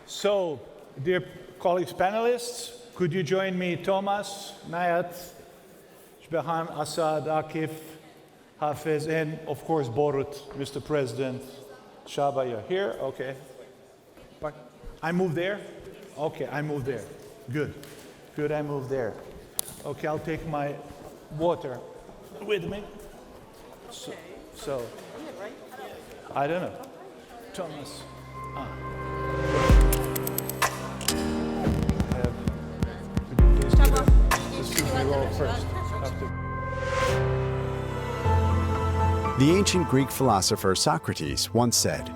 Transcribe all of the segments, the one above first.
So, dear colleagues, panelists, could you join me, Tomas, Najat, Csaba, Asad, Akif, Hafez, and of course Borut, Mr. President. Csaba, you're here? Okay. I move there? Okay, I move there. Good. Good, I move there. Okay, I'll take my water with me. So I don't know. Tomas. Csaba, first. The ancient Greek philosopher Socrates once said,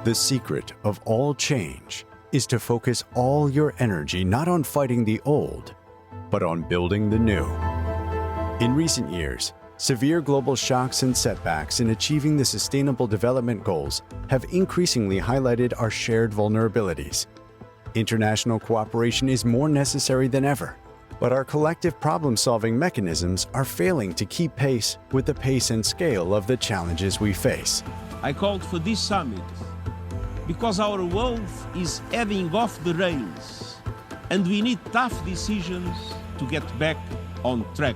"The secret of all change is to focus all your energy not on fighting the old, but on building the new." In recent years, severe global shocks and setbacks in achieving the Sustainable Development Goals have increasingly highlighted our shared vulnerabilities. International cooperation is more necessary than ever, but our collective problem-solving mechanisms are failing to keep pace with the pace and scale of the challenges we face. I called for this summit because our world is heading off the rails and we need tough decisions to get back on track.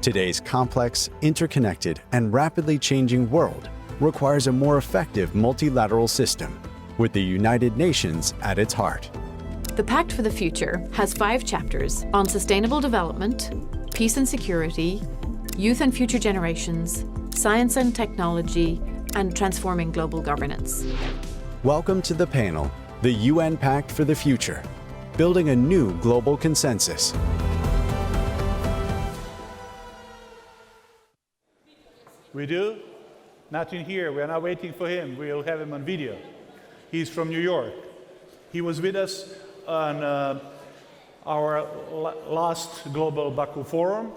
Today's complex, interconnected, and rapidly changing world requires a more effective multilateral system, with the United Nations at its heart. The Pact for the Future has 5 chapters on sustainable development, peace and security, youth and future generations, science and technology, and transforming global governance. Welcome to the panel, the UN Pact for the Future, building a new global consensus. We do? Not in here. We're not waiting for him. We'll have him on video. He's from New York. He was with us on our last Global Baku Forum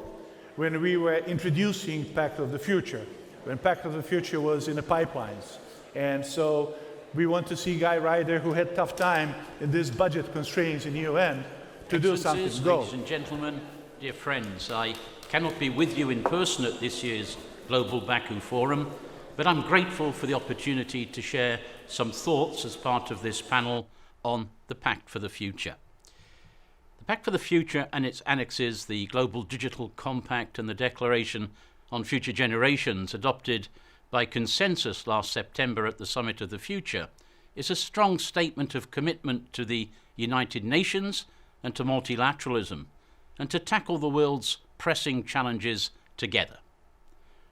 when we were introducing Pact of the Future, when Pact of the Future was in the pipelines. And so we want to see Guy Ryder, who had tough time in these budget constraints in the UN, to do something. Go. Ladies and gentlemen, dear friends, I cannot be with you in person at this year's Global Baku Forum, but I'm grateful for the opportunity to share some thoughts as part of this panel on the Pact for the Future. The Pact for the Future and its annexes, the Global Digital Compact and the Declaration on Future Generations, adopted by consensus last September at the Summit of the Future, is a strong statement of commitment to the United Nations and to multilateralism, and to tackle the world's pressing challenges together.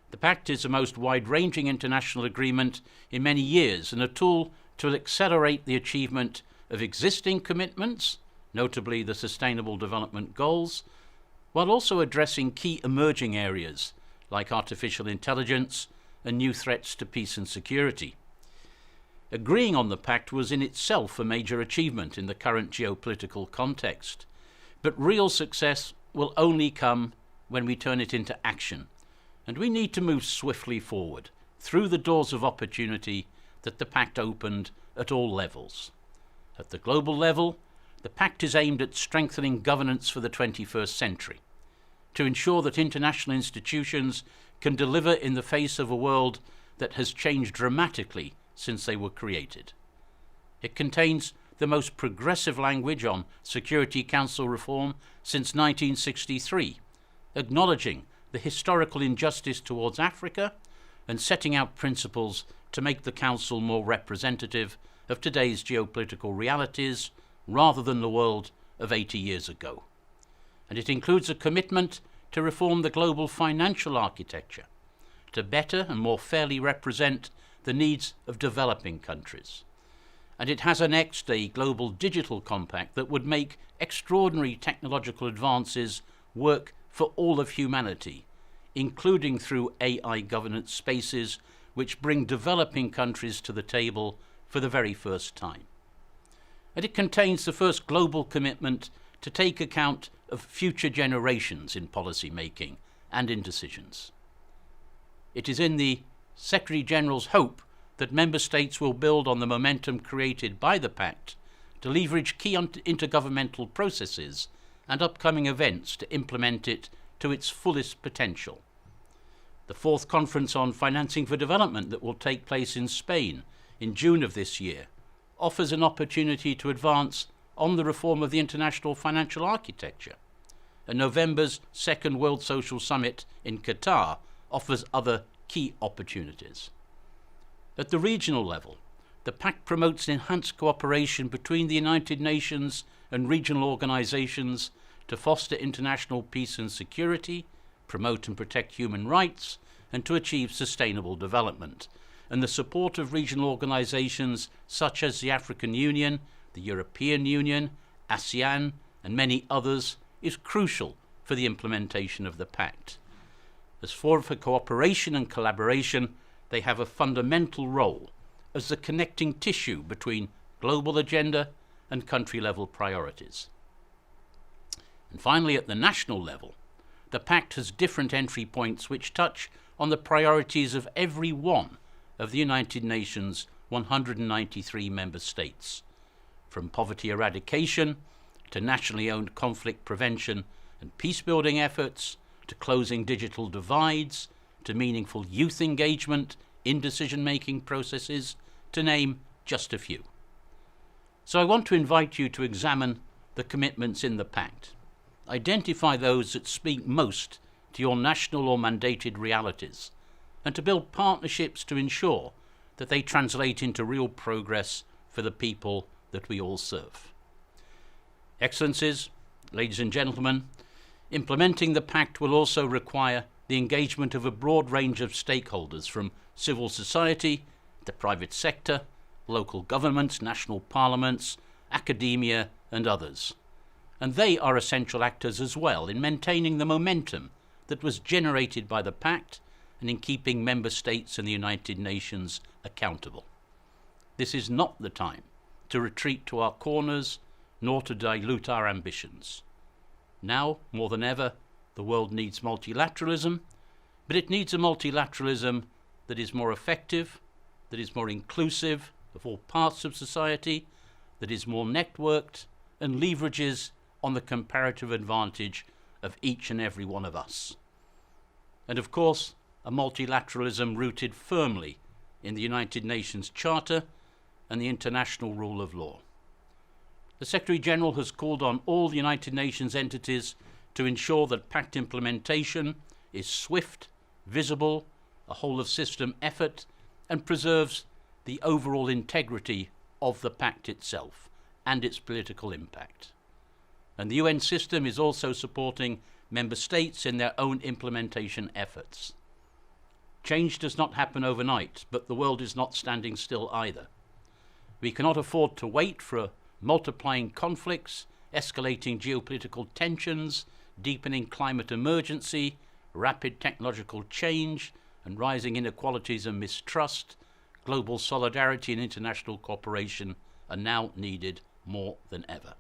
The Pact is the most wide-ranging international agreement in many years and a tool to accelerate the achievement of existing commitments, notably the Sustainable Development Goals, while also addressing key emerging areas like artificial intelligence and new threats to peace and security. Agreeing on the Pact was in itself a major achievement in the current geopolitical context, but real success will only come when we turn it into action. And we need to move swiftly forward through the doors of opportunity that the Pact opened at all levels. At the global level, the Pact is aimed at strengthening governance for the 21st century, to ensure that international institutions can deliver in the face of a world that has changed dramatically since they were created. It contains the most progressive language on Security Council reform since 1963, acknowledging the historical injustice towards Africa and setting out principles to make the Council more representative of today's geopolitical realities rather than the world of 80 years ago. And it includes a commitment to reform the global financial architecture, to better and more fairly represent the needs of developing countries. And it has annexed a global digital compact that would make extraordinary technological advances work for all of humanity, including through AI governance spaces which bring developing countries to the table for the very first time. And it contains the first global commitment to take account of future generations in policy making and in decisions. It is in the Secretary-General's hope that Member States will build on the momentum created by the Pact to leverage key intergovernmental processes and upcoming events to implement it to its fullest potential. The 4th Conference on Financing for Development that will take place in Spain in June of this year offers an opportunity to advance on the reform of the international financial architecture. And November's Second World Social Summit in Qatar offers other key opportunities. At the regional level, the Pact promotes enhanced cooperation between the United Nations and regional organizations to foster international peace and security, promote and protect human rights, and to achieve sustainable development. And the support of regional organizations such as the African Union, the European Union, ASEAN, and many others is crucial for the implementation of the Pact. As for cooperation and collaboration, they have a fundamental role as the connecting tissue between global agenda and country-level priorities. And finally, at the national level, the Pact has different entry points which touch on the priorities of every one of the United Nations' 193 member states, from poverty eradication to nationally owned conflict prevention and peace-building efforts, to closing digital divides, to meaningful youth engagement in decision-making processes, to name just a few. So I want to invite you to examine the commitments in the Pact, identify those that speak most to your national or mandated realities, and to build partnerships to ensure that they translate into real progress for the people that we all serve. Excellencies, ladies and gentlemen, implementing the Pact will also require the engagement of a broad range of stakeholders, from civil society, the private sector, local governments, national parliaments, academia, and others. And they are essential actors as well in maintaining the momentum that was generated by the Pact and in keeping member states and the United Nations accountable. This is not the time to retreat to our corners, nor to dilute our ambitions. Now, more than ever, the world needs multilateralism, but it needs a multilateralism that is more effective, that is more inclusive of all parts of society, that is more networked and leverages on the comparative advantage of each and every one of us. And of course, a multilateralism rooted firmly in the United Nations Charter and the international rule of law. The Secretary-General has called on all the United Nations entities to ensure that Pact implementation is swift, visible, a whole-of-system effort, and preserves the overall integrity of the Pact itself and its political impact. And the UN system is also supporting member states in their own implementation efforts. Change does not happen overnight, but the world is not standing still either. We cannot afford to wait for multiplying conflicts, escalating geopolitical tensions, deepening climate emergency, rapid technological change, and rising inequalities and mistrust. Global solidarity and international cooperation are now needed more than ever.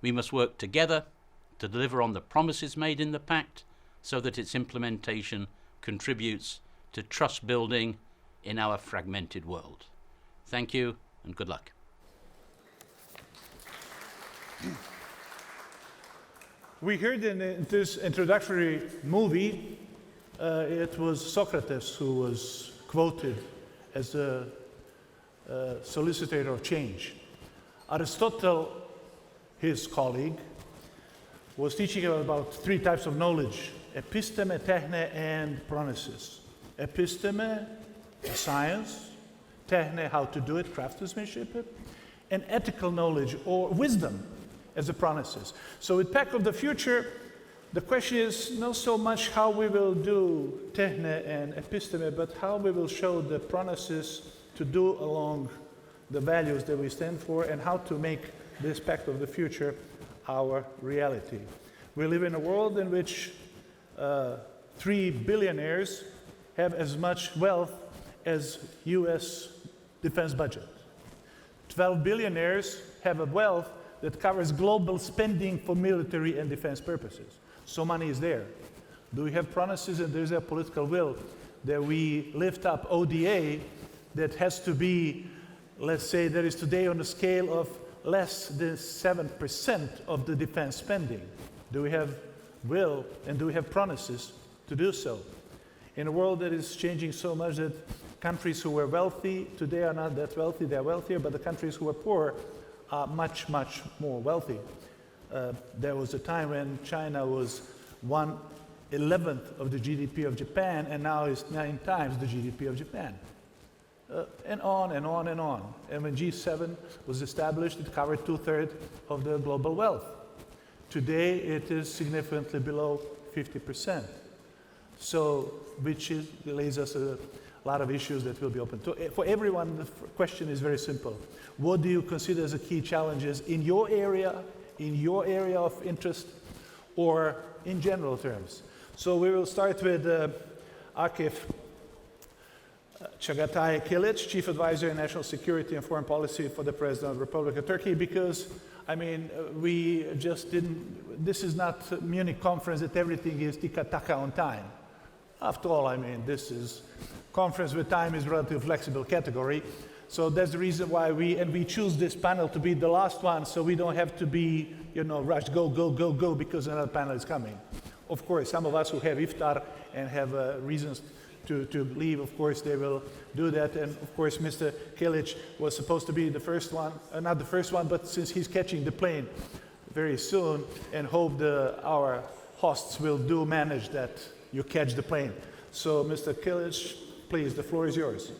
We must work together to deliver on the promises made in the Pact so that its implementation contributes to trust building in our fragmented world. Thank you and good luck. We heard in this introductory movie, it was Socrates who was quoted as a solicitor of change. Aristotle, his colleague, was teaching about three types of knowledge: episteme, techne, and pronesis. Episteme, science; techne, how to do it, craftsmanship; and ethical knowledge or wisdom as a pronesis. So with Pact of the Future, the question is not so much how we will do techne and episteme, but how we will show the pronesis to do along the values that we stand for, and how to make this Pact of the Future our reality. We live in a world in which 3 billionaires have as much wealth as US defense budget. 12 billionaires have a wealth that covers global spending for military and defense purposes. So money is there. Do we have promises and there's a political will that we lift up ODA that has to be, let's say, that is today on a scale of less than 7% of the defense spending? Do we have will and do we have promises to do so? In a world that is changing so much that countries who were wealthy today are not that wealthy. They're wealthier, but the countries who are poor are much, much more wealthy. There was a time when China was 1/11 of the GDP of Japan, and now it's 9 times the GDP of Japan. And on and on and on. And when G7 was established, it covered 2/3 of the global wealth. Today, it is significantly below 50%. So, which lays us a lot of issues that will be open. For everyone, the question is very simple. What do you consider as the key challenges in your area of interest, or in general terms? So we will start with Akif. Cagatay Kılıc, Chief Advisor in National Security and Foreign Policy for the President of the Republic of Turkey, because, I mean, we just didn't, this is not a Munich conference that everything is tika-taka on time. After all, I mean, this is conference where time is a relatively flexible category. So that's the reason why we choose this panel to be the last one, so we don't have to be, rushed, go, because another panel is coming. Of course, some of us who have iftar and have reasons to leave, of course, they will do that. And of course, Mr. Kılıc was supposed to be the first one, not the first one, but since he's catching the plane very soon, and hope our hosts will manage that you catch the plane. So, Mr. Kılıc, please, the floor is yours.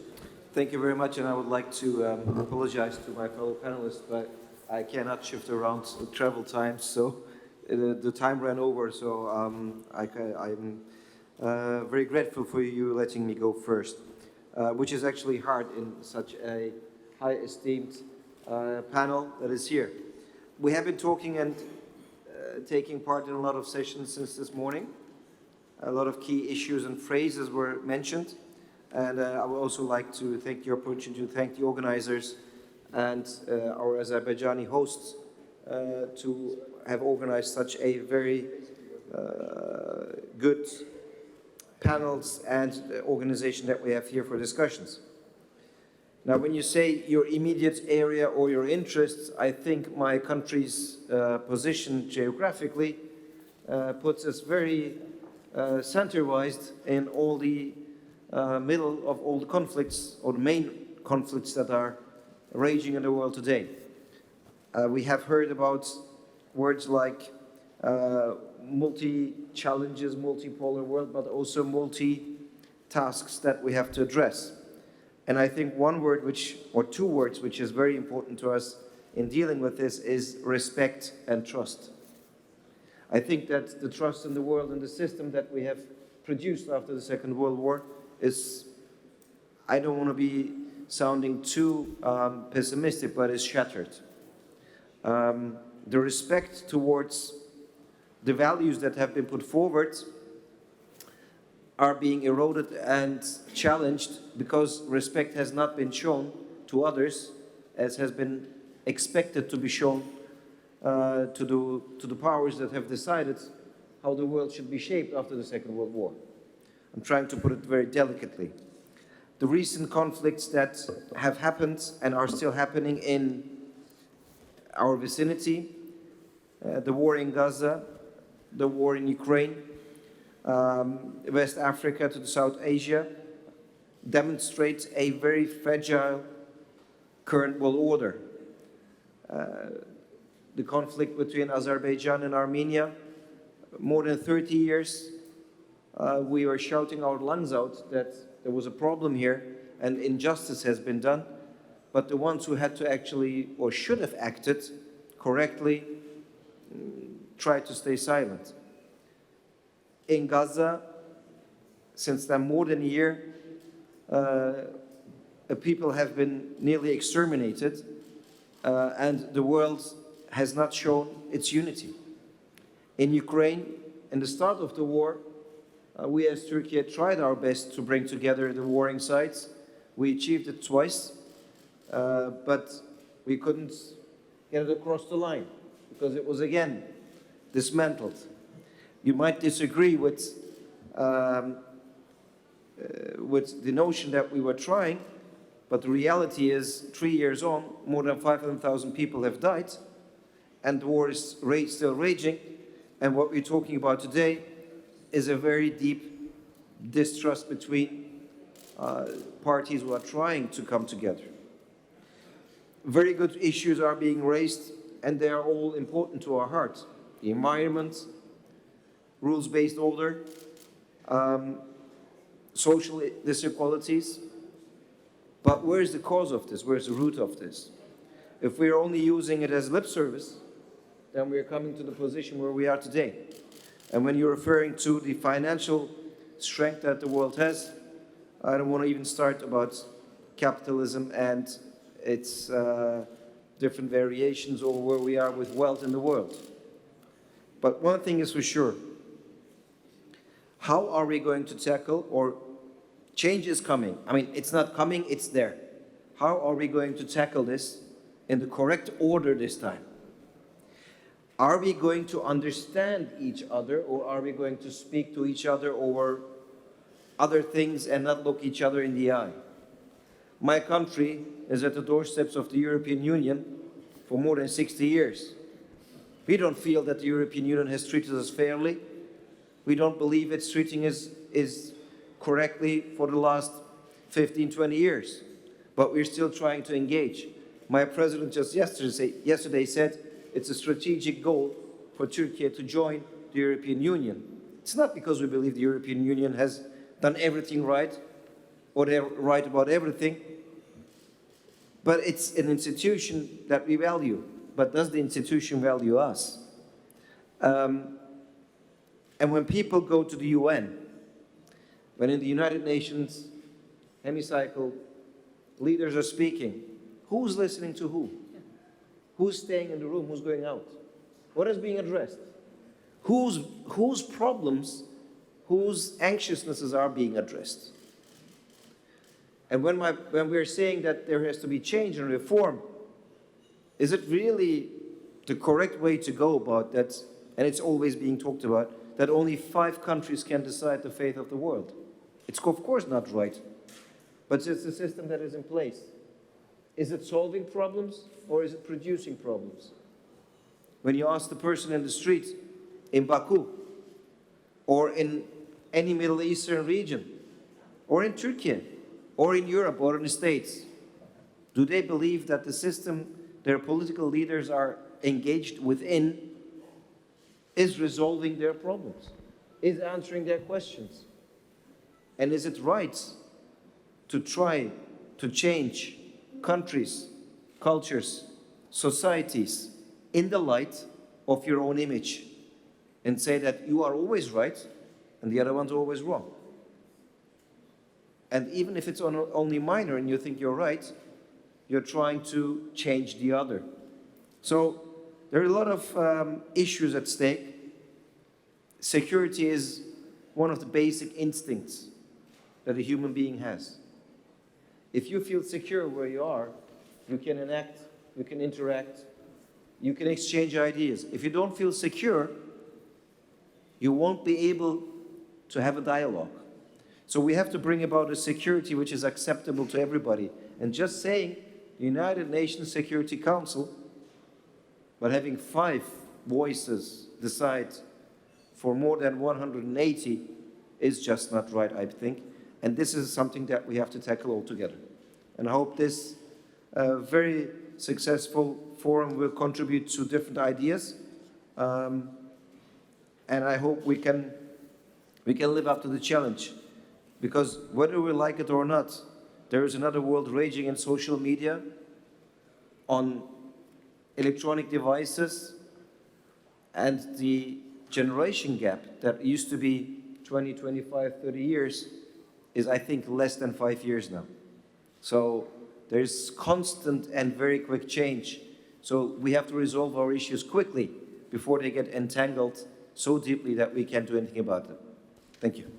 Thank you very much, and I would like to apologize to my fellow panelists, but I cannot shift around travel times, so the time ran over, so I'm very grateful for you letting me go first, which is actually hard in such a high esteemed panel that is here. We have been talking and taking part in a lot of sessions since this morning. A lot of key issues and phrases were mentioned, and I would also like to take the opportunity to thank the organizers and our Azerbaijani hosts to have organized such a very good panels and organization that we have here for discussions. Now, when you say your immediate area or your interests, I think my country's position geographically puts us very center-wise in all the middle of all the conflicts, or the main conflicts that are raging in the world today. We have heard about words like multi-challenges, multipolar world, but also multi-tasks that we have to address. And I think one word or two words which is very important to us in dealing with this is respect and trust. I think that the trust in the world and the system that we have produced after the Second World War is, I don't want to be sounding too pessimistic, but is shattered. The respect towards the values that have been put forward are being eroded and challenged because respect has not been shown to others as has been expected to be shown to the powers that have decided how the world should be shaped after the Second World War. I'm trying to put it very delicately. The recent conflicts that have happened and are still happening in our vicinity, the war in Gaza, the war in Ukraine, West Africa to South Asia, demonstrates a very fragile current world order. The conflict between Azerbaijan and Armenia, more than 30 years, we were shouting our lungs out that there was a problem here and injustice has been done, but the ones who had to actually, or should have acted correctly, tried to stay silent. In Gaza, since then more than a year, people have been nearly exterminated, and the world has not shown its unity. In Ukraine, in the start of the war, we as Turkey tried our best to bring together the warring sides. We achieved it twice, but we couldn't get it across the line because it was again dismantled. You might disagree with the notion that we were trying, but the reality is 3 years on, more than 500,000 people have died, and the war is still raging, and what we're talking about today is a very deep distrust between parties who are trying to come together. Very good issues are being raised, and they are all important to our heart. The environment, rules-based order, social disequalities. But where's the cause of this? Where's the root of this? If we're only using it as lip service, then we're coming to the position where we are today. And when you're referring to the financial strength that the world has, I don't want to even start about capitalism and its different variations over where we are with wealth in the world. But one thing is for sure. How are we going to tackle, or change is coming. I mean, it's not coming, it's there. How are we going to tackle this in the correct order this time? Are we going to understand each other, or are we going to speak to each other over other things and not look each other in the eye? My country is at the doorsteps of the European Union for more than 60 years. We don't feel that the European Union has treated us fairly. We don't believe it's treating us correctly for the last 15, 20 years. But we're still trying to engage. My president just yesterday said it's a strategic goal for Turkey to join the European Union. It's not because we believe the European Union has done everything right, or they're right about everything, but it's an institution that we value. But does the institution value us? And when people go to the UN, when in the United Nations hemicycle, leaders are speaking, who's listening to who? Who's staying in the room? Who's going out? What is being addressed? Whose problems, whose anxiousnesses are being addressed? And when we're saying that there has to be change and reform, is it really the correct way to go about that? And it's always being talked about, that only 5 countries can decide the fate of the world. It's of course not right, but it's a system that is in place. Is it solving problems, or is it producing problems? When you ask the person in the street in Baku, or in any Middle Eastern region, or in Turkey, or in Europe, or in the States, do they believe that the system their political leaders are engaged within is resolving their problems, is answering their questions? And is it right to try to change countries, cultures, societies in the light of your own image and say that you are always right and the other one's always wrong? And even if it's only minor and you think you're right, you're trying to change the other. So there are a lot of issues at stake. Security is one of the basic instincts that a human being has. If you feel secure where you are, you can enact, you can interact, you can exchange ideas. If you don't feel secure, you won't be able to have a dialogue. So we have to bring about a security which is acceptable to everybody. And just saying the United Nations Security Council, but having 5 voices decide for more than 180 is just not right, I think. And this is something that we have to tackle all together. And I hope this very successful forum will contribute to different ideas. And I hope we can live up to the challenge. Because whether we like it or not, there is another world raging in social media, on electronic devices, and the generation gap that used to be 20, 25, 30 years is, I think, less than 5 years now. So there's constant and very quick change. So we have to resolve our issues quickly before they get entangled so deeply that we can't do anything about them. Thank you.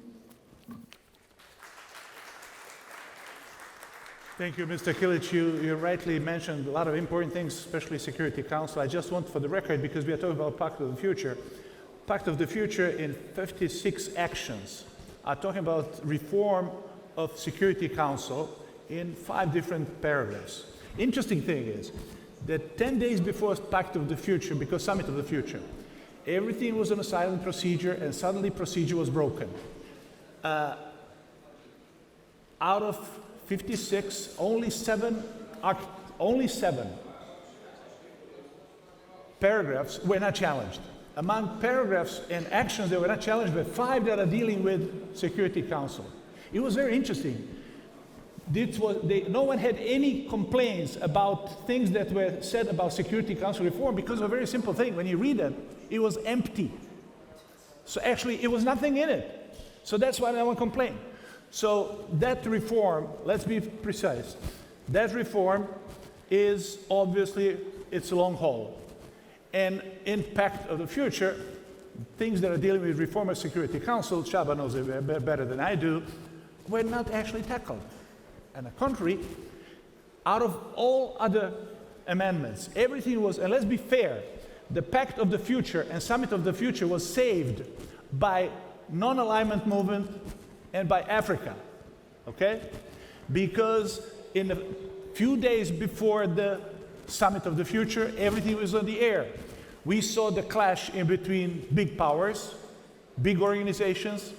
Thank you, Mr. Kılıc. You rightly mentioned a lot of important things, especially Security Council. I just want, for the record, because we are talking about Pact of the Future, Pact of the Future in 56 actions are talking about reform of Security Council in 5 different paragraphs. Interesting thing is that 10 days before Pact of the Future, because Summit of the Future, everything was on a silent procedure, and suddenly procedure was broken. out of 56, only seven paragraphs were not challenged. Among paragraphs and actions that were not challenged, were 5 that are dealing with Security Council. It was very interesting. No one had any complaints about things that were said about Security Council reform because of a very simple thing. When you read it, it was empty. So actually, it was nothing in it. So that's why no one complained. So that reform, let's be precise, that reform is obviously, it's a long haul. And in Pact of the Future, things that are dealing with reform of Security Council, Csaba knows it better than I do, were not actually tackled. And the contrary, out of all other amendments, everything was, and let's be fair, the Pact of the Future and Summit of the Future was saved by non-alignment movement and by Africa, okay? Because in the few days before the Summit of the Future, everything was on the air. We saw the clash in between big powers, big organizations,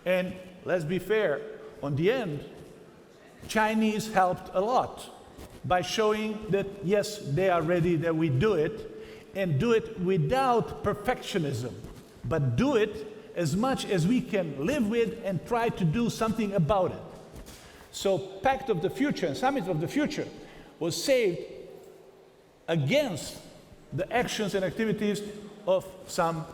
and let's be fair, on the end, Chinese helped a lot by showing that yes, they are ready that we do it, and do it without perfectionism, but do it as much as we can live with and try to do something about it. So Pact of the Future and Summit of the Future was saved against the actions and activities of some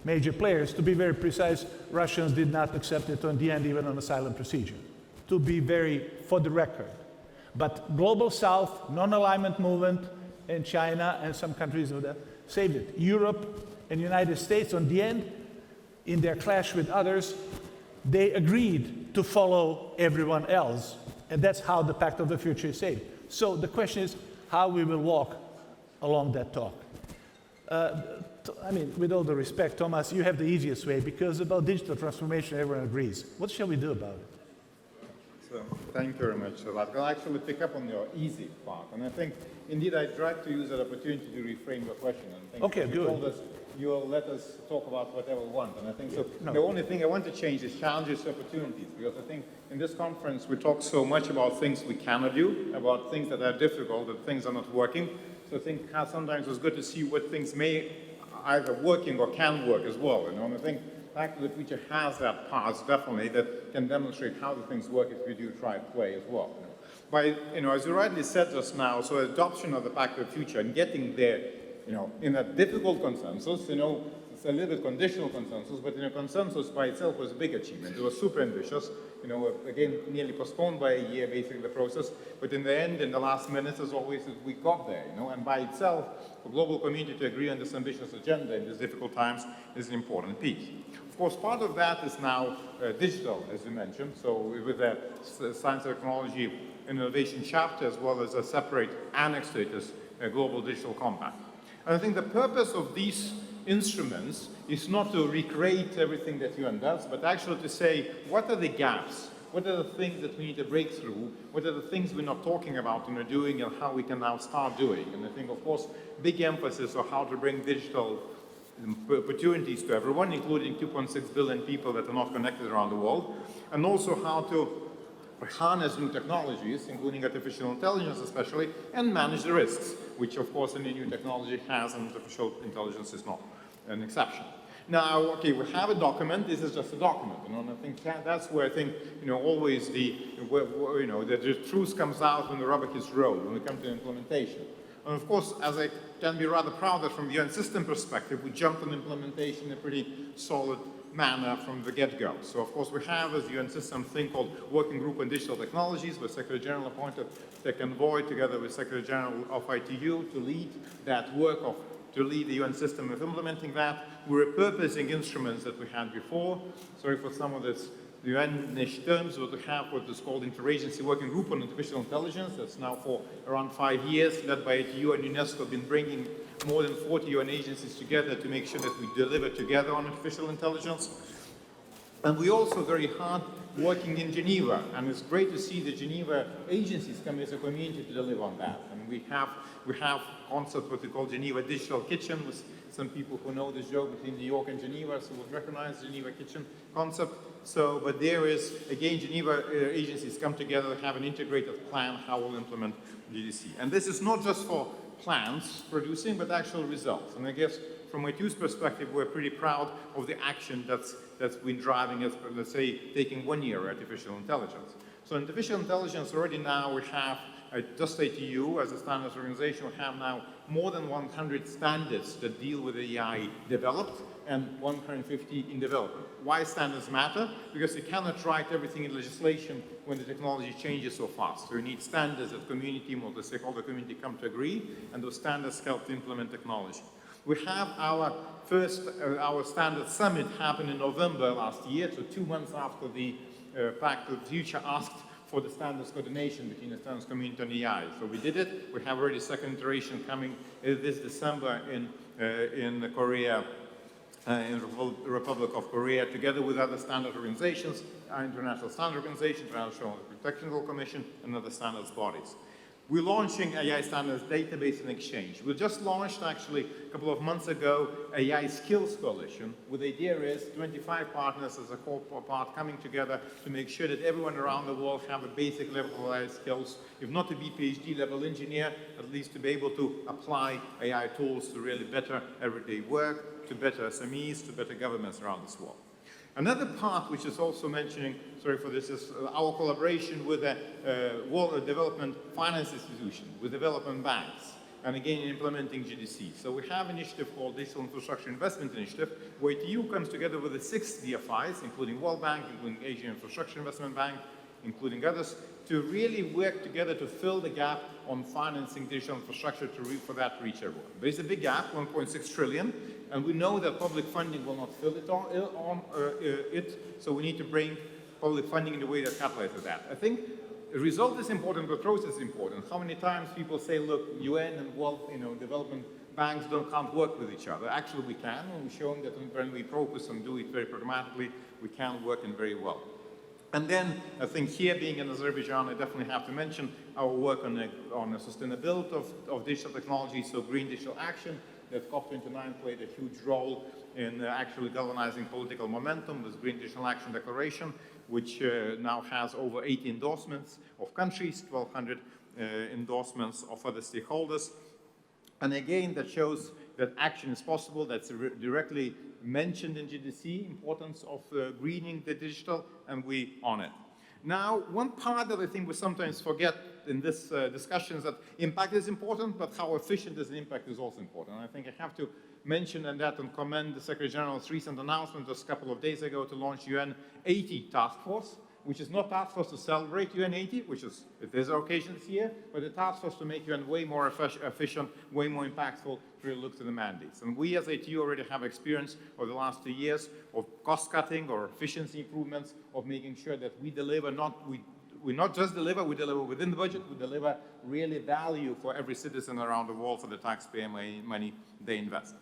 major players. To be very precise, Russians did not accept it on the end, even on asylum procedure. To be very, for the record. But Global South, non-alignment movement, and China and some countries of that saved it. Europe and United States, on the end, in their clash with others, they agreed to follow everyone else. And that's how the Pact of the Future is saved. So the question is how we will walk along that talk. I mean, with all the respect, Tomas, you have the easiest way, because about digital transformation, everyone agrees. What shall we do about it? So, thank you very much for that. I'll actually pick up on your easy part. And I think, indeed, I tried to use that opportunity to reframe your question. And think okay, you good. told us you'll let us talk about whatever we want. And I think so. No. The only thing I want to change is challenges, opportunities. Because I think in this conference, we talk so much about things we cannot do, about things that are difficult, that things are not working. So I think how sometimes it's good to see what things may either working or can work as well. You know? And I think Pact of the Future has that part, definitely, that can demonstrate how the things work if we do try it way as well. By, as you rightly said just now, so adoption of the Pact of the Future and getting there, in a difficult consensus, it's a little bit conditional consensus, but in a consensus by itself was a big achievement. It was super ambitious, again, nearly postponed by a year, basically, the process, but in the end, in the last minutes, as always, we got there, and by itself, for global community to agree on this ambitious agenda in these difficult times is an important piece. Of course, part of that is now digital, as you mentioned, so with the Science and Technology and Innovation chapter, as well as a separate annex to it as a Global Digital Compact. And I think the purpose of these instruments is not to recreate everything that UN does, but actually to say, what are the gaps? What are the things that we need to break through? What are the things we're not talking about and are doing, and how we can now start doing? And I think, of course, big emphasis on how to bring digital opportunities to everyone, including 2.6 billion people that are not connected around the world, and also how to harness new technologies, including artificial intelligence especially, and manage the risks, which of course any new technology has, and artificial intelligence is not an exception. Now, okay, we have a document, this is just a document, and I think that's where I think, always the truth comes out when the rubber hits the road, when we come to implementation. And of course, as I can be rather proud that from the UN system perspective, we jumped on implementation in a pretty solid manner from the get-go. So of course we have as UN system thing called Working Group on Digital Technologies, where Secretary General appointed Tech Envoy together with Secretary General of ITU to lead that work to lead the UN system of implementing that. We're repurposing instruments that we had before. Sorry for some of this UN-ish terms, but we have what is called Interagency Working Group on Artificial Intelligence. That's now for around 5 years, led by ITU and UNESCO, have been bringing more than 40 UN agencies together to make sure that we deliver together on artificial intelligence. And we also very hard working in Geneva, and it's great to see the Geneva agencies come as a community to deliver on that. And we have concept what we call Geneva Digital Kitchen, with some people who know this joke between New York and Geneva, so would recognize the Geneva Kitchen concept. So, but there is, again, Geneva agencies come together, have an integrated plan how we'll implement GDC. And this is not just for plans producing, but actual results. And I guess from ITU's perspective, we're pretty proud of the action that's been driving us, let's say, taking 1 year artificial intelligence. So in artificial intelligence, already now we have, just ITU as a standards organization, we have now more than 100 standards that deal with AI developed and 150 in development. Why standards matter? Because you cannot write everything in legislation when the technology changes so fast. So you need standards that community, multi-stakeholder community come to agree, and those standards help to implement technology. We have our first, our standard summit happened in November last year, so 2 months after the Pact of the Future asked for the standards coordination between the standards community and AI. So we did it. We have already second iteration coming this December in Korea, in the Republic of Korea, together with other standard organizations, our International Standard Organization, International Technical Commission, and other standards bodies. We're launching AI Standards Database and Exchange. We just launched, actually, a couple of months ago, AI Skills Coalition, where the idea is 25 partners as a core part coming together to make sure that everyone around the world have a basic level of AI skills, if not to be PhD level engineer, at least to be able to apply AI tools to really better everyday work, to better SMEs, to better governments around this world. Another part which is also mentioning, sorry for this, is our collaboration with a World Development Finance Institution, with development banks, and again implementing GDC. So we have an initiative called Digital Infrastructure Investment Initiative, where ITU comes together with the 6 DFIs, including World Bank, including Asian Infrastructure Investment Bank, including others, to really work together to fill the gap on financing digital infrastructure for that to reach everyone. There is a big gap, 1.6 trillion, and we know that public funding will not fill it so we need to bring public funding in a way that catalyzes that. I think the result is important, but the process is important. How many times people say, look, UN and world, development banks can't work with each other. Actually, we can, and we're showing that when we focus and do it very pragmatically, we can work in very well. And then, I think here, being in Azerbaijan, I definitely have to mention our work on the sustainability of digital technology, so Green Digital Action, that COP29 played a huge role in actually galvanizing political momentum, this Green Digital Action Declaration, which now has over 80 endorsements of countries, 1,200 endorsements of other stakeholders. And again, that shows that action is possible. That's directly mentioned in GDC, importance of greening the digital, and we on it. Now, one part that I think we sometimes forget in this discussion is that impact is important, but how efficient is the impact is also important. And I think I have to mention that and commend the Secretary General's recent announcement just a couple of days ago to launch UN 80 task force, which is not task force to celebrate UN 80, which is, it is our occasion this year, but a task force to make UN way more efficient, way more impactful, to really look to the mandates. And we as ITU already have experience over the last 2 years of cost cutting or efficiency improvements, of making sure that we deliver we not just deliver, we deliver within the budget, we deliver really value for every citizen around the world for the taxpayer money they invest.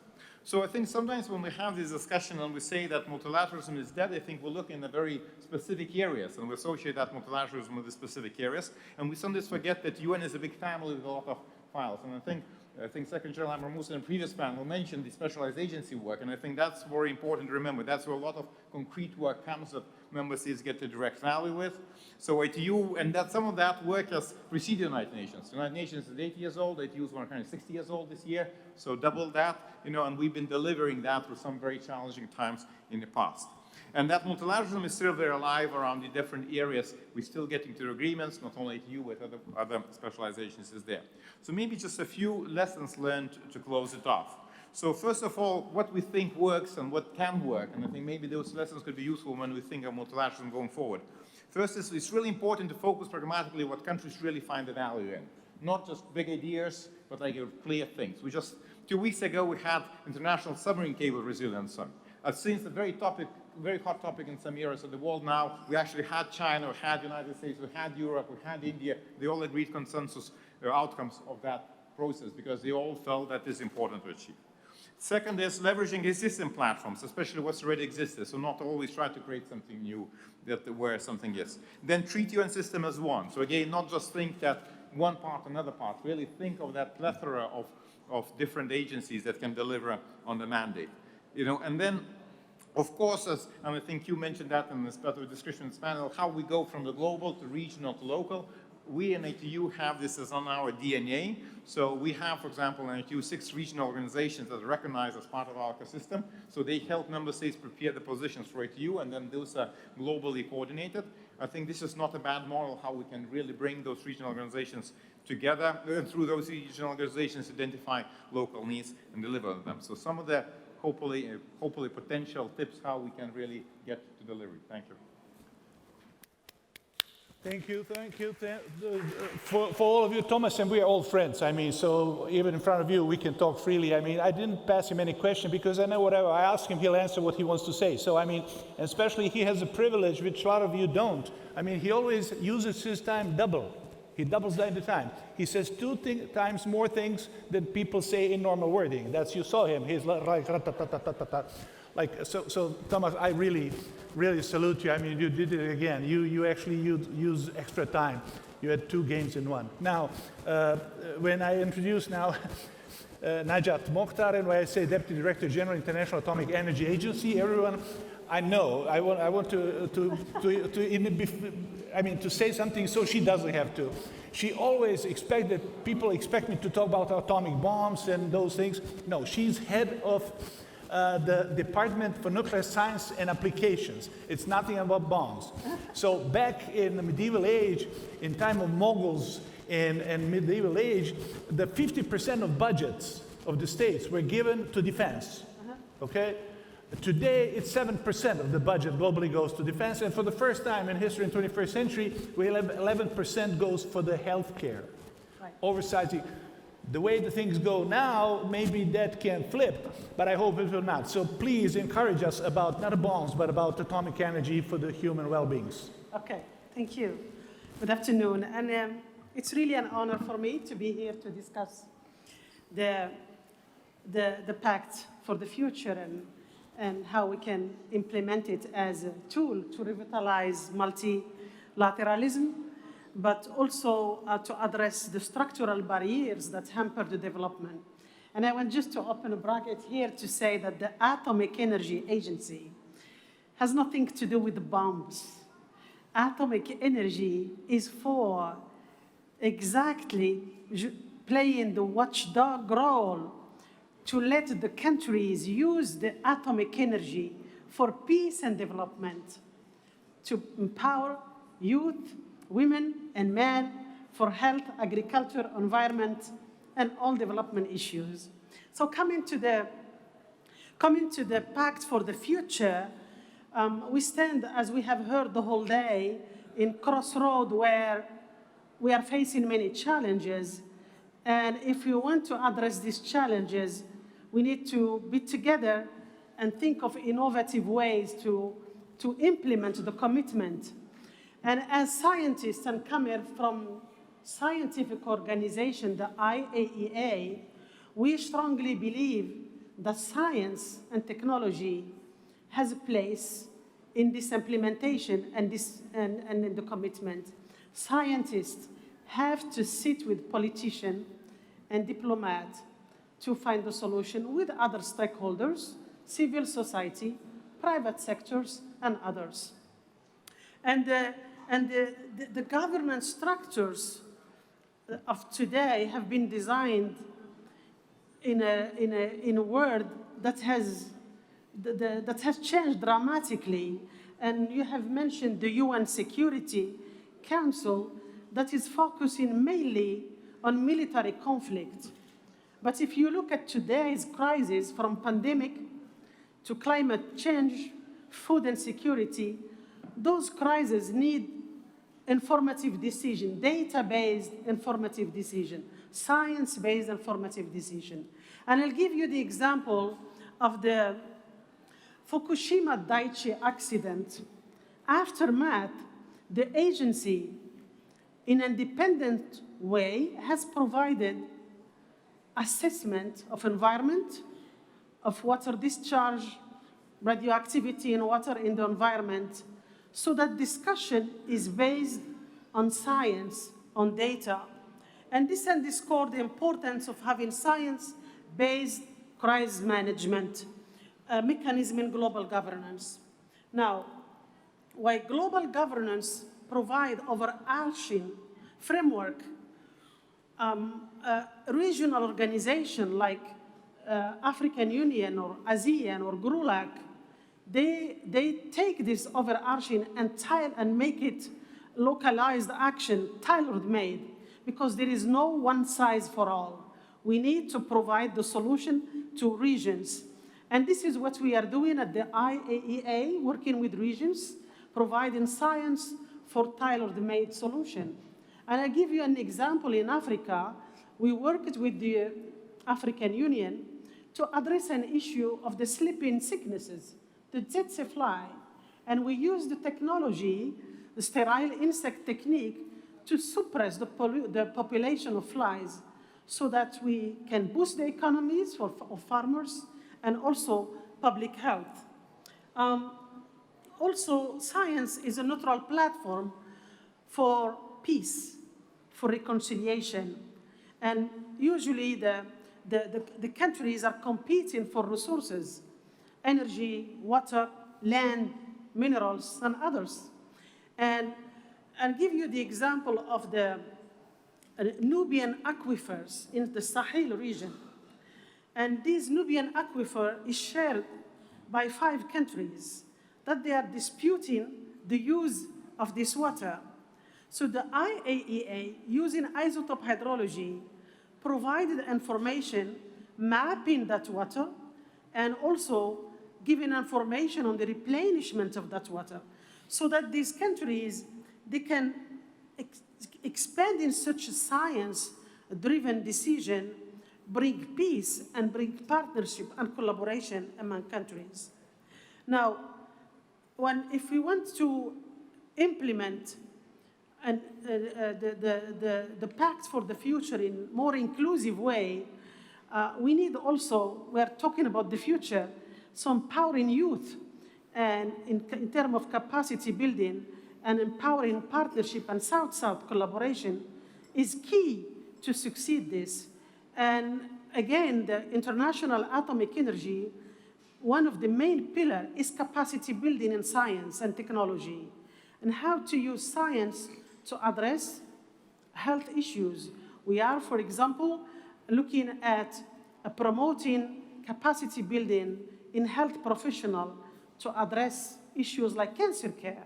So I think sometimes when we have this discussion and we say that multilateralism is dead, I think we look in the very specific areas and we associate that multilateralism with the specific areas. And we sometimes forget that UN is a big family with a lot of files. And I think Secretary General Musa in the previous panel mentioned the specialized agency work, and I think that's very important to remember. That's where a lot of concrete work comes that member states get to direct value with. So ITU, and that some of that work has preceded the United Nations. The United Nations is 80 years old, ITU is 160 years old this year, so double that, and we've been delivering that through some very challenging times in the past. And that multilateralism is still very alive around the different areas. We're still getting to agreements, not only ITU, but other specializations is there. So maybe just a few lessons learned to close it off. So first of all, what we think works and what can work, and I think maybe those lessons could be useful when we think of multilateralism going forward. First is it's really important to focus pragmatically what countries really find the value in. Not just big ideas, but like clear things. We just, 2 weeks ago, we had International Submarine Cable Resilience Summit. Since the very hot topic in some areas of the world now, we actually had China, we had the United States, we had Europe, we had India. They all agreed consensus outcomes of that process because they all felt that is important to achieve. Second is leveraging existing platforms, especially what's already existed, so not always try to create something new where something is. Then treat UN system as one. So again, not just think that one part, another part, really think of that plethora of different agencies that can deliver on the mandate. You know, and then, of course, and I think you mentioned that in this part of the discussion in this panel, how we go from the global to regional to local. We in ATU have this as on our DNA. So we have, for example, in ATU 6 regional organizations that are recognized as part of our ecosystem. So they help member states prepare the positions for ATU, and then those are globally coordinated. I think this is not a bad model how we can really bring those regional organizations together, and through those regional organizations identify local needs and deliver them. So some of the hopefully potential tips how we can really get to delivery. Thank you. Thank you, thank you. For all of you, Tomas and we are old friends. I mean, so even in front of you, we can talk freely. I mean, I didn't pass him any question because I know whatever I ask him, he'll answer what he wants to say. So, I mean, especially he has a privilege which a lot of you don't. I mean, he always uses his time double. He doubles down the time. He says two times more things than people say in normal wording. That's, you saw him. He's like, like, so Tomas, I really salute you. I mean, you did it again. You actually use extra time. You had 2 games in 1. Now, when I introduce now Najat Mokhtar, and when I say Deputy Director General, International Atomic Energy Agency, everyone, I know, I want to say something so she doesn't have to. She always people expect me to talk about atomic bombs and those things. No, she's head of the Department for Nuclear Science and Applications. It's nothing about bombs. So back in the medieval age, in time of Mongols and medieval age, the 50% of budgets of the states were given to defense, okay? Today, it's 7% of the budget globally goes to defense, and for the first time in history in the 21st century, 11% goes for the healthcare. Right. Oversight. The way the things go now, maybe that can flip, but I hope it will not. So please encourage us about, not bombs, but about atomic energy for the human well-beings. Okay, thank you. Good afternoon. And it's really an honor for me to be here to discuss the Pact for the future and how we can implement it as a tool to revitalize multilateralism, but also to address the structural barriers that hamper the development. And I want just to open a bracket here to say that the Atomic Energy Agency has nothing to do with the bombs. Atomic energy is for exactly playing the watchdog role to let the countries use the atomic energy for peace and development, to empower youth, women and men for health, agriculture, environment, and all development issues. So coming to the Pact for the Future, we stand, as we have heard the whole day, in crossroad where we are facing many challenges. And if we want to address these challenges, we need to be together and think of innovative ways to implement the commitment. And as scientists and coming from scientific organization, the IAEA, we strongly believe that science and technology has a place in this implementation and in the commitment. Scientists have to sit with politicians and diplomats to find a solution with other stakeholders, civil society, private sectors, and others. And the government structures of today have been designed in a world that has changed dramatically. And you have mentioned the UN Security Council that is focusing mainly on military conflict. But if you look at today's crisis, from pandemic to climate change, food insecurity, those crises need informative decision, data-based informative decision, science-based informative decision. And I'll give you the example of the Fukushima Daiichi accident. Aftermath, the agency, in an independent way, has provided assessment of environment, of water discharge, radioactivity in water in the environment, so that discussion is based on science, on data. And this underscored the importance of having science-based crisis management mechanism in global governance. Now, while global governance provide overarching framework, regional organization like African Union or ASEAN or GRULAC, they take this overarching and make it localized action, tailor-made, because there is no one size for all. We need to provide the solution to regions. And this is what we are doing at the IAEA, working with regions, providing science for tailor-made solution. And I'll give you an example. In Africa, we worked with the African Union to address an issue of the sleeping sicknesses, the tsetse fly. And we used the technology, the sterile insect technique, to suppress the population of flies so that we can boost the economies of farmers and also public health. Also, science is a neutral platform for peace, for reconciliation. And usually the countries are competing for resources, energy, water, land, minerals, and others. And I'll give you the example of the Nubian aquifers in the Sahel region. And this Nubian aquifer is shared by 5 countries that they are disputing the use of this water. So the IAEA, using isotope hydrology, provided information mapping that water and also giving information on the replenishment of that water so that these countries, they can expand in such a science-driven decision, bring peace and bring partnership and collaboration among countries. Now, if we want to implement the Pact for the Future in a more inclusive way, we need also, we're talking about the future, so empowering youth and in terms of capacity building and empowering partnership and South-South collaboration is key to succeed this. And again, the international atomic energy, one of the main pillars is capacity building in science and technology, and how to use science to address health issues. We are, for example, looking at promoting capacity building in health professionals to address issues like cancer care.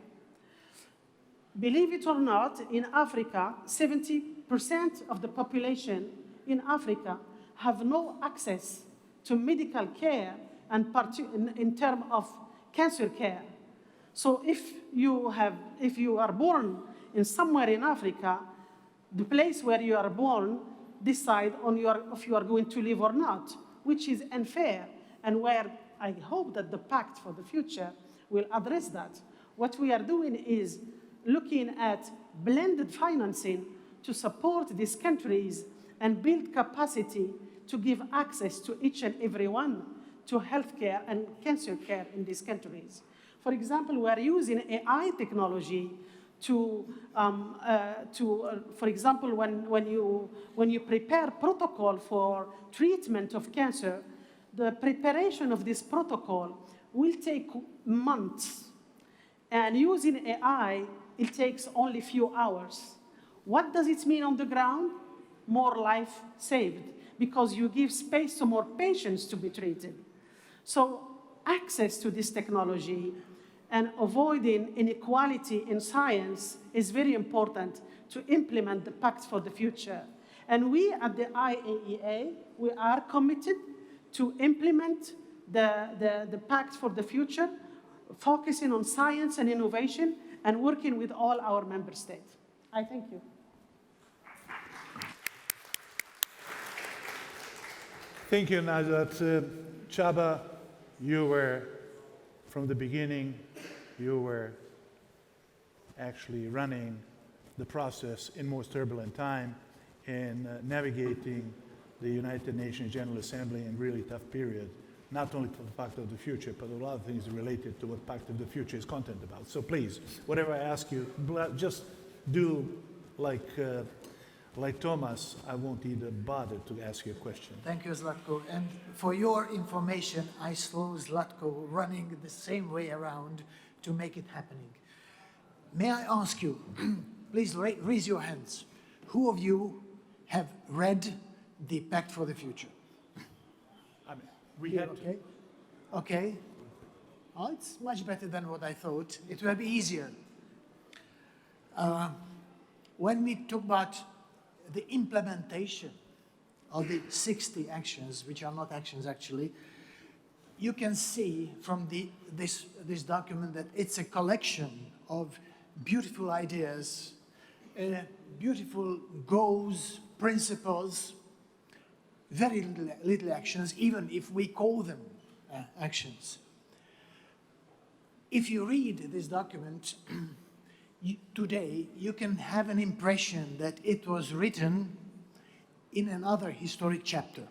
Believe it or not, in Africa, 70% of the population in Africa have no access to medical care and in terms of cancer care. So if you are born in somewhere in Africa, the place where you are born decide on if you are going to live or not, which is unfair, and where I hope that the Pact for the Future will address that. What we are doing is looking at blended financing to support these countries and build capacity to give access to each and every one to healthcare and cancer care in these countries. For example, we are using AI technology for example, when you prepare protocol for treatment of cancer, the preparation of this protocol will take months. And using AI, it takes only a few hours. What does it mean on the ground? More life saved, because you give space to more patients to be treated. So access to this technology and avoiding inequality in science is very important to implement the Pact for the Future. And we at the IAEA, we are committed to implement the Pact for the Future, focusing on science and innovation and working with all our member states. I thank you. Thank you, Najat. Csaba, you were, from the beginning, you were actually running the process in most turbulent time in navigating the United Nations General Assembly in really tough period not only to the Pact of the Future, but a lot of things related to what Pact of the Future is content about. So please, whatever I ask you, just do like Tomas. I won't even bother to ask you a question. Thank you, Zlatko. And for your information, I saw Zlatko running the same way around to make it happening. May I ask you, please raise your hands. Who of you have read the Pact for the Future? I mean, we had Okay. Okay. Oh, it's much better than what I thought. It will be easier. When we talk about the implementation of the 60 actions, which are not actions actually, you can see from this document that it's a collection of beautiful ideas, beautiful goals, principles, very little actions, even if we call them actions. If you read this document today, you can have an impression that it was written in another historic chapter.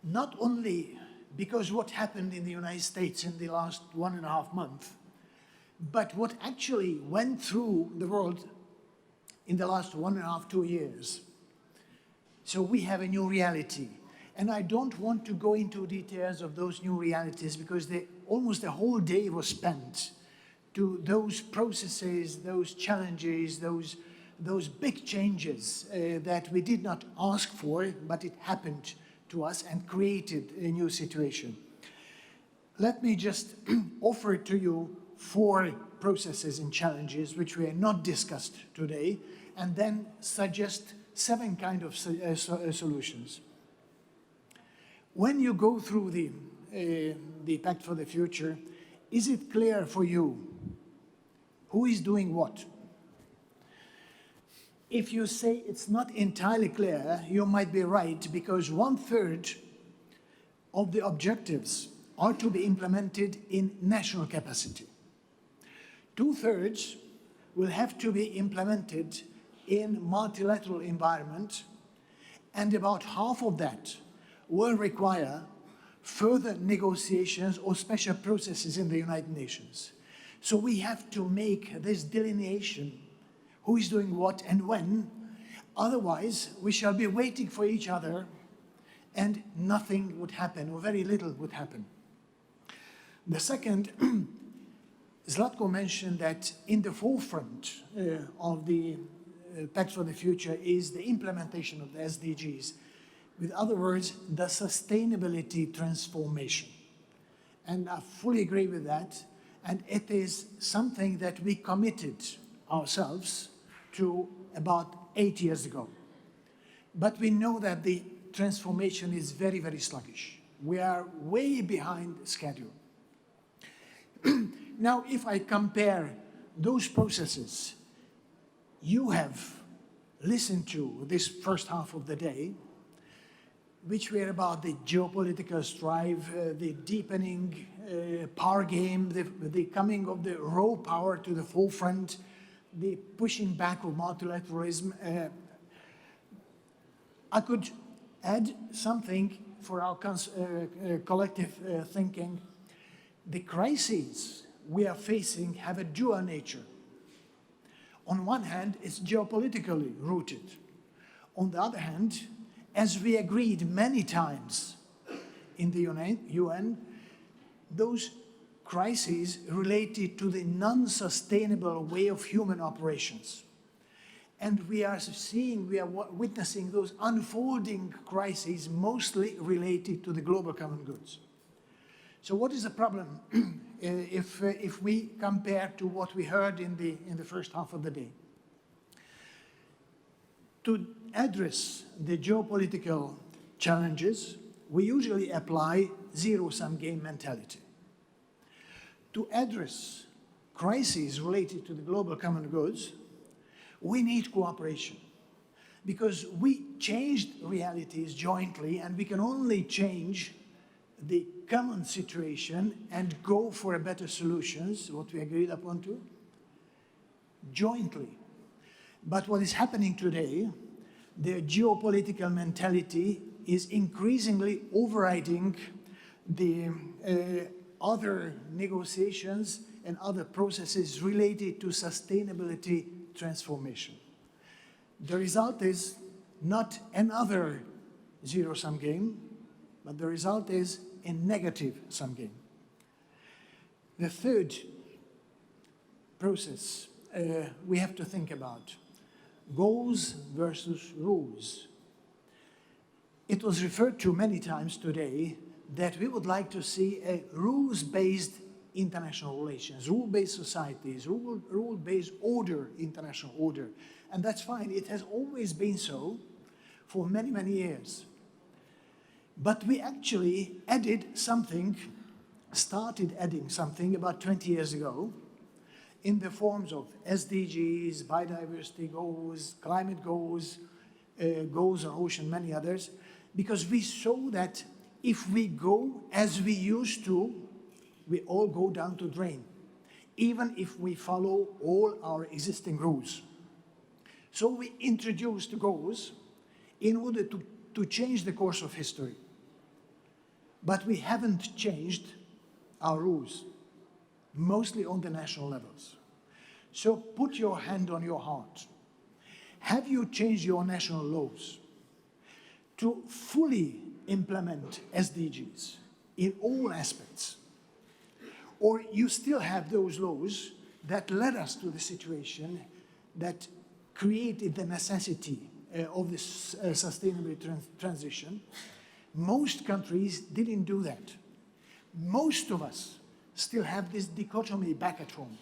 Not only because what happened in the United States in the last 1.5 months, but what actually went through the world in the last 1.5, 2 years. So we have a new reality. And I don't want to go into details of those new realities because almost the whole day was spent to those processes, those challenges, those big changes that we did not ask for, but it happened to us and created a new situation. Let me just offer to you 4 processes and challenges which we are not discussed today, and then suggest 7 kind of solutions. When you go through the Pact for the Future, is it clear for you who is doing what? If you say it's not entirely clear, you might be right, because 1/3 of the objectives are to be implemented in national capacity. 2/3 will have to be implemented in multilateral environment, and about half of that will require further negotiations or special processes in the United Nations. So we have to make this delineation, who is doing what and when, otherwise we shall be waiting for each other and nothing would happen, or very little would happen. The second, Zlatko mentioned that in the forefront of the Pact for the Future is the implementation of the SDGs. With other words, the sustainability transformation. And I fully agree with that. And it is something that we committed ourselves to about 8 years ago. But we know that the transformation is very, very sluggish. We are way behind schedule. Now, if I compare those processes you have listened to this first half of the day, which were about the geopolitical strife, the deepening power game, the coming of the raw power to the forefront, the pushing back of multilateralism. I could add something for our collective thinking. The crises we are facing have a dual nature. On one hand, it's geopolitically rooted. On the other hand, as we agreed many times in the UN, those crises related to the non-sustainable way of human operations. And we are witnessing those unfolding crises mostly related to the global common goods. So what is the problem if we compare to what we heard in the first half of the day? To address the geopolitical challenges, we usually apply zero-sum game mentality. To address crises related to the global common goods, we need cooperation, because we changed realities jointly, and we can only change the common situation and go for better solutions, what we agreed upon to, jointly. But what is happening today, the geopolitical mentality is increasingly overriding the other negotiations and other processes related to sustainability transformation. The result is not another zero-sum game, but the result is a negative sum game. The third process we have to think about, goals versus rules. It was referred to many times today that we would like to see a rules-based international relations, rule-based societies, rule-based order, international order. And that's fine. It has always been so for many, many years. But we actually started adding something about 20 years ago in the forms of SDGs, biodiversity goals, climate goals, goals on ocean, many others, because we saw that if we go as we used to, we all go down to drain, even if we follow all our existing rules. So we introduced goals in order to change the course of history. But we haven't changed our rules, mostly on the national levels. So put your hand on your heart. Have you changed your national laws to fully implement SDGs in all aspects? Or you still have those laws that led us to the situation that created the necessity of this sustainable transition? Most countries didn't do that. Most of us still have this dichotomy back at home.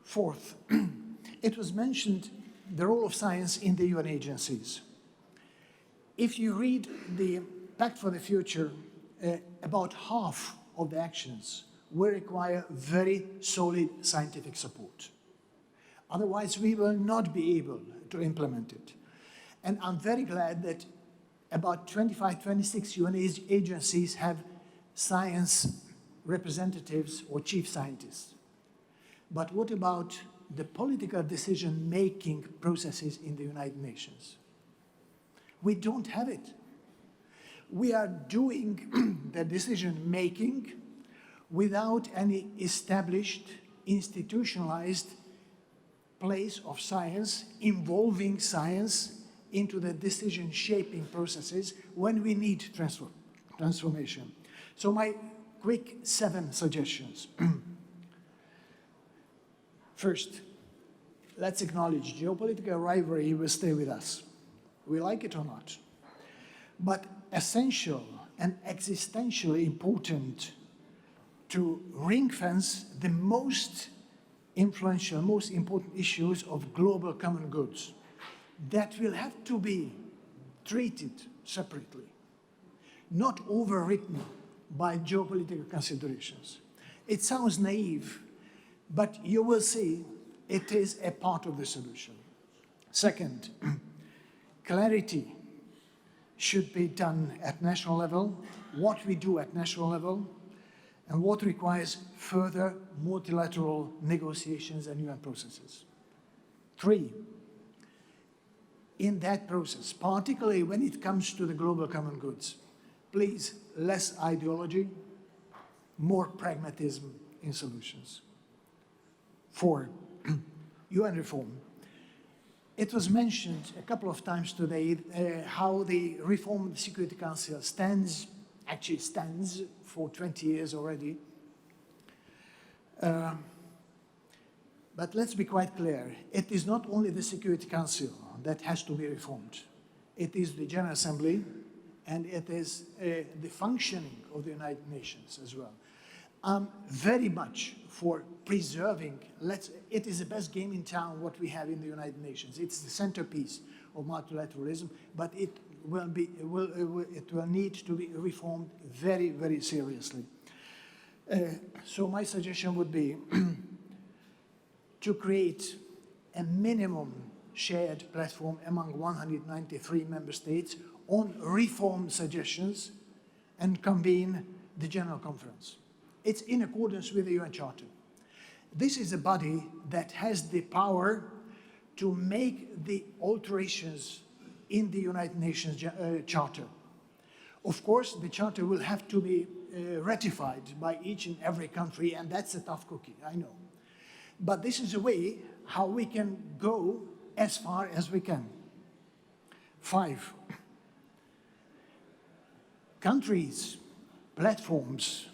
Fourth, it was mentioned the role of science in the UN agencies. If you read the Pact for the Future, about half of the actions will require very solid scientific support. Otherwise, we will not be able to implement it. And I'm very glad that about 25, 26 UN agencies have science representatives or chief scientists. But what about the political decision-making processes in the United Nations? We don't have it. We are doing the decision-making without any established, institutionalized place of science, involving science into the decision-shaping processes when we need transformation. So my quick 7 suggestions. First, let's acknowledge geopolitical rivalry will stay with us. We like it or not. But essential and existentially important to ring-fence the most influential, most important issues of global common goods that will have to be treated separately, not overwritten by geopolitical considerations. It sounds naive, but you will see it is a part of the solution. Second, clarity should be done at national level, what we do at national level, and what requires further multilateral negotiations and UN processes. 3, in that process, particularly when it comes to the global common goods, please, less ideology, more pragmatism in solutions. 4, UN reform. It was mentioned a couple of times today how the reform of the Security Council stands for 20 years already. But let's be quite clear. It is not only the Security Council that has to be reformed. It is the General Assembly, and it is the functioning of the United Nations as well. I'm very much for preserving, it is the best game in town what we have in the United Nations. It's the centerpiece of multilateralism, but it will need to be reformed very, very seriously. So my suggestion would be to create a minimum shared platform among 193 member states on reform suggestions and convene the General Conference. It's in accordance with the UN Charter. This is a body that has the power to make the alterations in the United Nations Charter. Of course, the Charter will have to be ratified by each and every country, and that's a tough cookie, I know. But this is a way how we can go as far as we can. 5, countries, platforms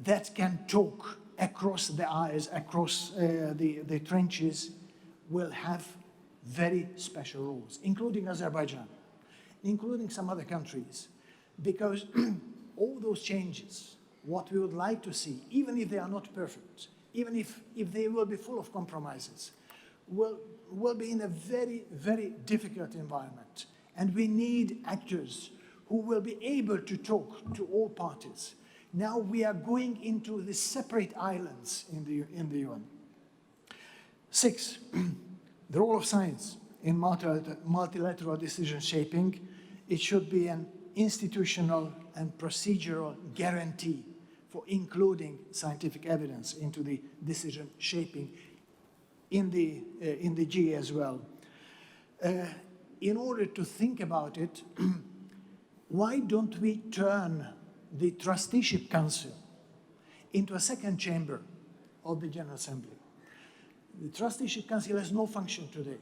that can talk across the aisles, across the trenches, will have very special roles, including Azerbaijan, including some other countries, because all those changes, what we would like to see, even if they are not perfect, even if they will be full of compromises, will be in a very, very difficult environment. And we need actors who will be able to talk to all parties. Now we are going into the separate islands in the UN. 6, the role of science in multilateral decision shaping. It should be an institutional and procedural guarantee for including scientific evidence into the decision shaping in the G as well. In order to think about it, why don't we turn the Trusteeship Council into a second chamber of the General Assembly? The Trusteeship Council has no function today,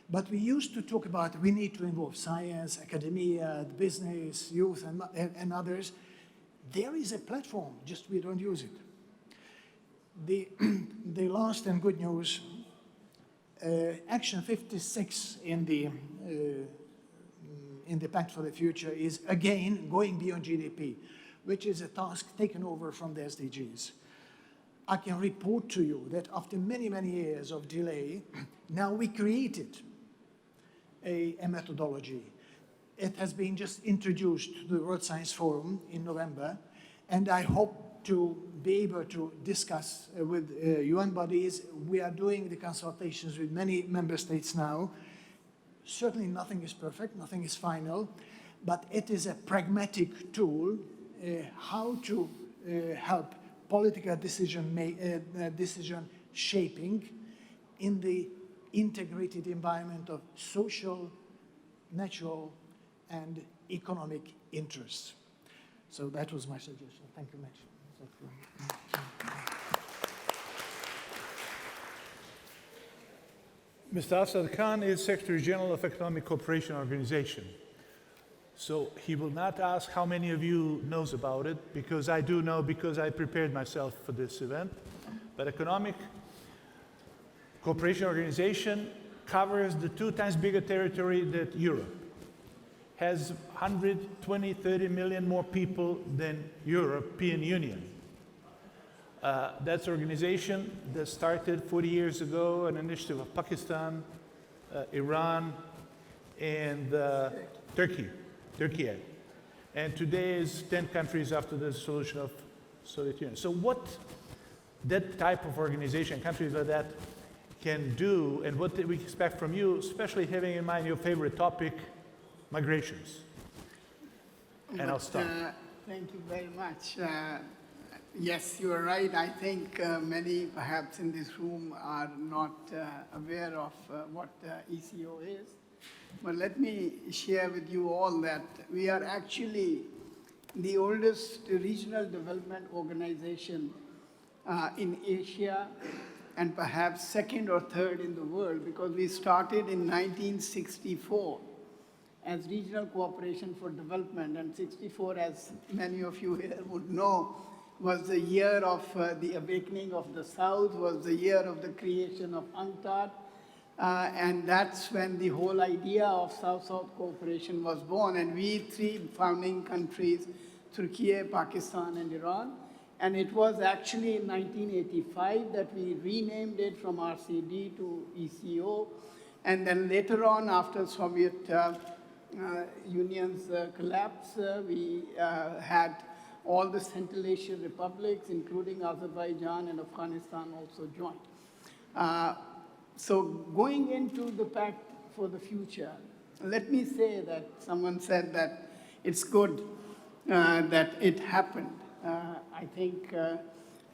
but we used to talk about we need to involve science, academia, business, youth, and others. There is a platform, just we don't use it. The last and good news, Action 56 in the Pact for the Future is, again, going beyond GDP, which is a task taken over from the SDGs. I can report to you that after many, many years of delay, now we created a methodology. It has been just introduced to the World Science Forum in November, and I hope to be able to discuss with UN bodies. We are doing the consultations with many member states now. Certainly nothing is perfect, nothing is final, but it is a pragmatic tool how to help political decision shaping in the integrated environment of social, natural, and economic interests. So that was my suggestion. Thank you much. Mr. Asad Khan is Secretary General of Economic Cooperation Organization. So he will not ask how many of you knows about it, because I do know, because I prepared myself for this event. But Economic Cooperation Organization covers the 2 times bigger territory than Europe. Has 120, 30 million more people than European Union. That's an organization that started 40 years ago, an initiative of Pakistan, Iran, and Turkey. And today is 10 countries after the dissolution of Soviet Union. So what that type of organization, countries like that, can do, and what we expect from you, especially having in mind your favorite topic, migrations. And I'll stop. Thank you very much. Yes, you are right. I think many perhaps in this room are not aware of what ECO is. But let me share with you all that we are actually the oldest regional development organization in Asia, and perhaps second or third in the world, because we started in 1964 as Regional Cooperation for Development, and 64, as many of you here would know, was the year of the awakening of the South, was the year of the creation of UNCTAD, and that's when the whole idea of South-South cooperation was born. And we 3 founding countries, Turkey, Pakistan, and Iran, and it was actually in 1985 that we renamed it from RCD to ECO, and then later on, after Soviet Union's collapse, we had all the Central Asian republics, including Azerbaijan and Afghanistan, also joined. So going into the Pact for the Future, let me say that someone said that it's good that it happened. I think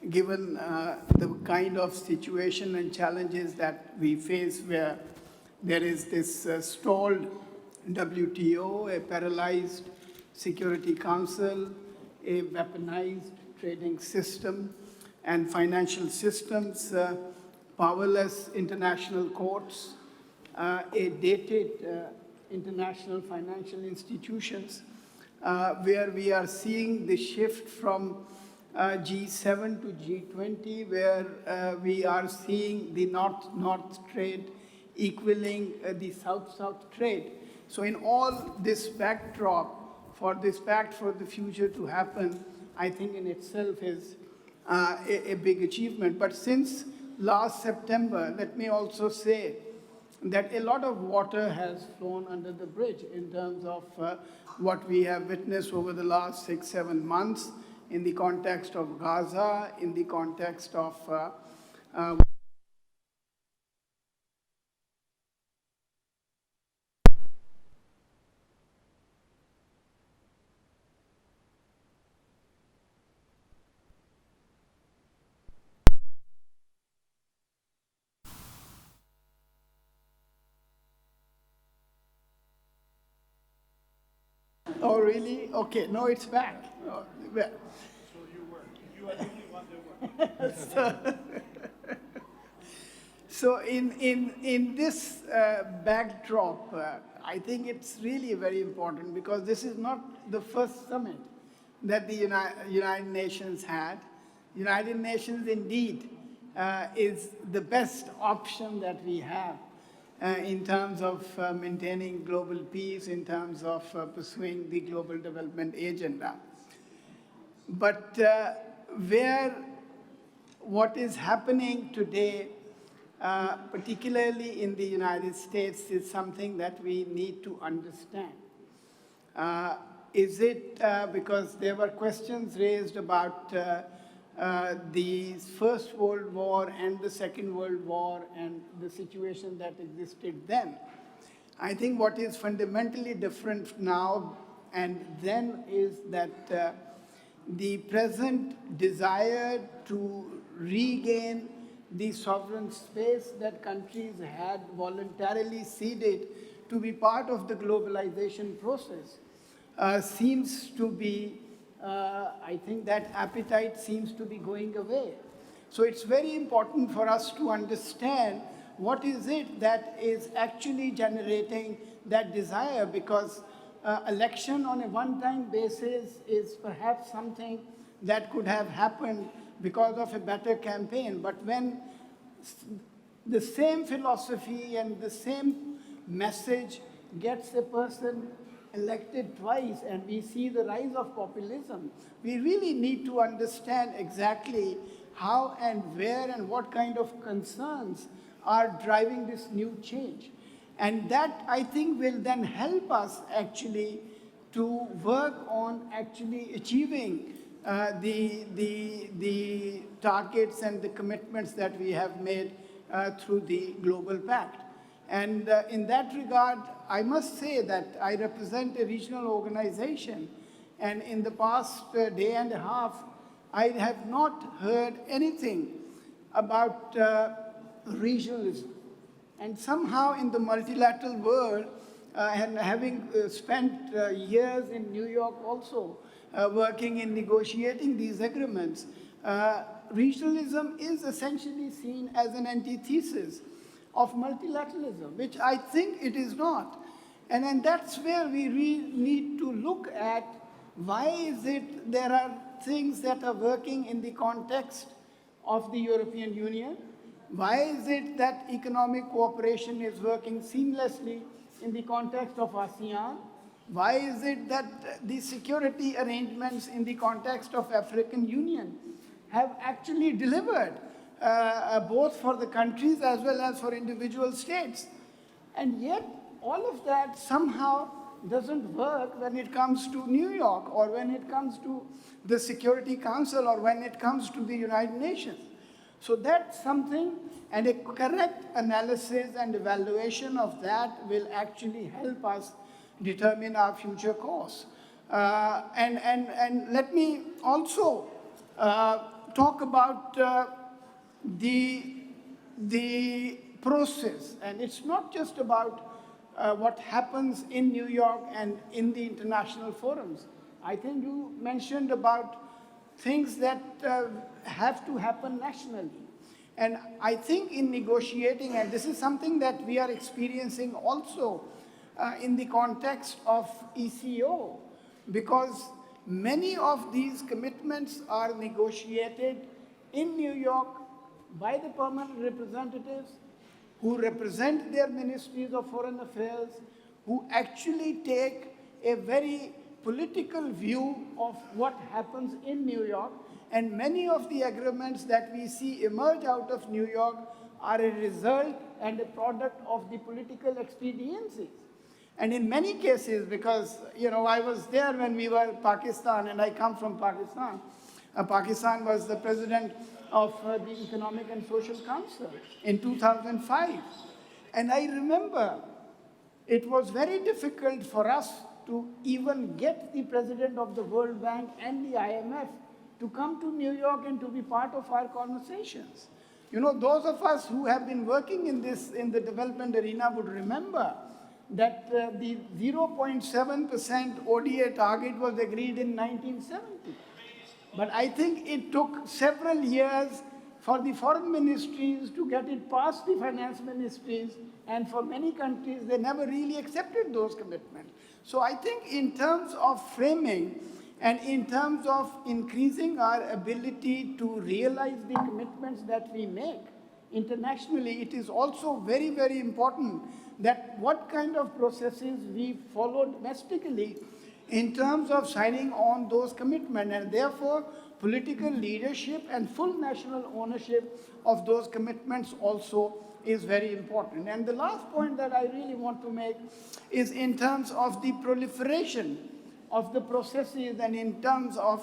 given the kind of situation and challenges that we face, where there is this stalled WTO, a paralyzed Security Council, a weaponized trading system and financial systems, powerless international courts, a dated international financial institutions, where we are seeing the shift from G7 to G20, where we are seeing the North-North trade equaling the South-South trade. So in all this backdrop, for this Pact for the Future to happen, I think in itself is a big achievement. But since last September, let me also say that a lot of water has flown under the bridge in terms of what we have witnessed over the last 6-7 months in the context of Gaza, in the context of Oh, really? Okay, no, it's back. Oh, well. So you are the only one that worked. So in this backdrop, I think it's really very important because this is not the first summit that the United Nations had. United Nations indeed is the best option that we have in terms of maintaining global peace, in terms of pursuing the global development agenda. But what is happening today, particularly in the United States, is something that we need to understand. Is it because there were questions raised about the First World War and the Second World War and the situation that existed then. I think what is fundamentally different now and then is that the present desire to regain the sovereign space that countries had voluntarily ceded to be part of the globalization process seems to be I think that appetite seems to be going away. So it's very important for us to understand what is it that is actually generating that desire, because election on a one-time basis is perhaps something that could have happened because of a better campaign. But when the same philosophy and the same message gets a person elected twice, and we see the rise of populism, we really need to understand exactly how and where and what kind of concerns are driving this new change. And that, I think, will then help us actually to work on actually achieving the targets and the commitments that we have made through the Global Pact. And in that regard, I must say that I represent a regional organization, and in the past day and a half, I have not heard anything about regionalism. And somehow in the multilateral world, and having spent years in New York also, working in negotiating these agreements, regionalism is essentially seen as an antithesis of multilateralism, which I think it is not. And that's where we really need to look at why is it there are things that are working in the context of the European Union. Why is it that economic cooperation is working seamlessly in the context of ASEAN? Why is it that the security arrangements in the context of African Union have actually delivered both for the countries as well as for individual states? And yet, all of that somehow doesn't work when it comes to New York, or when it comes to the Security Council, or when it comes to the United Nations. So that's something, and a correct analysis and evaluation of that will actually help us determine our future course. And let me also talk about the process. And it's not just about what happens in New York and in the international forums. I think you mentioned about things that have to happen nationally. And I think in negotiating, and this is something that we are experiencing also in the context of ECO, because many of these commitments are negotiated in New York by the permanent representatives who represent their ministries of foreign affairs, who actually take a very political view of what happens in New York. And many of the agreements that we see emerge out of New York are a result and a product of the political expediencies. And in many cases, because I was there when we were Pakistan, and I come from Pakistan. Pakistan was the president of the Economic and Social Council in 2005. And I remember it was very difficult for us to even get the president of the World Bank and the IMF to come to New York and to be part of our conversations. Those of us who have been working in the development arena would remember that the 0.7% ODA target was agreed in 1970. But I think it took several years for the foreign ministries to get it past the finance ministries, and for many countries, they never really accepted those commitments. So I think in terms of framing and in terms of increasing our ability to realize the commitments that we make internationally, it is also very, very important that what kind of processes we follow domestically in terms of signing on those commitments, and therefore political leadership and full national ownership of those commitments also is very important. And the last point that I really want to make is in terms of the proliferation of the processes and in terms of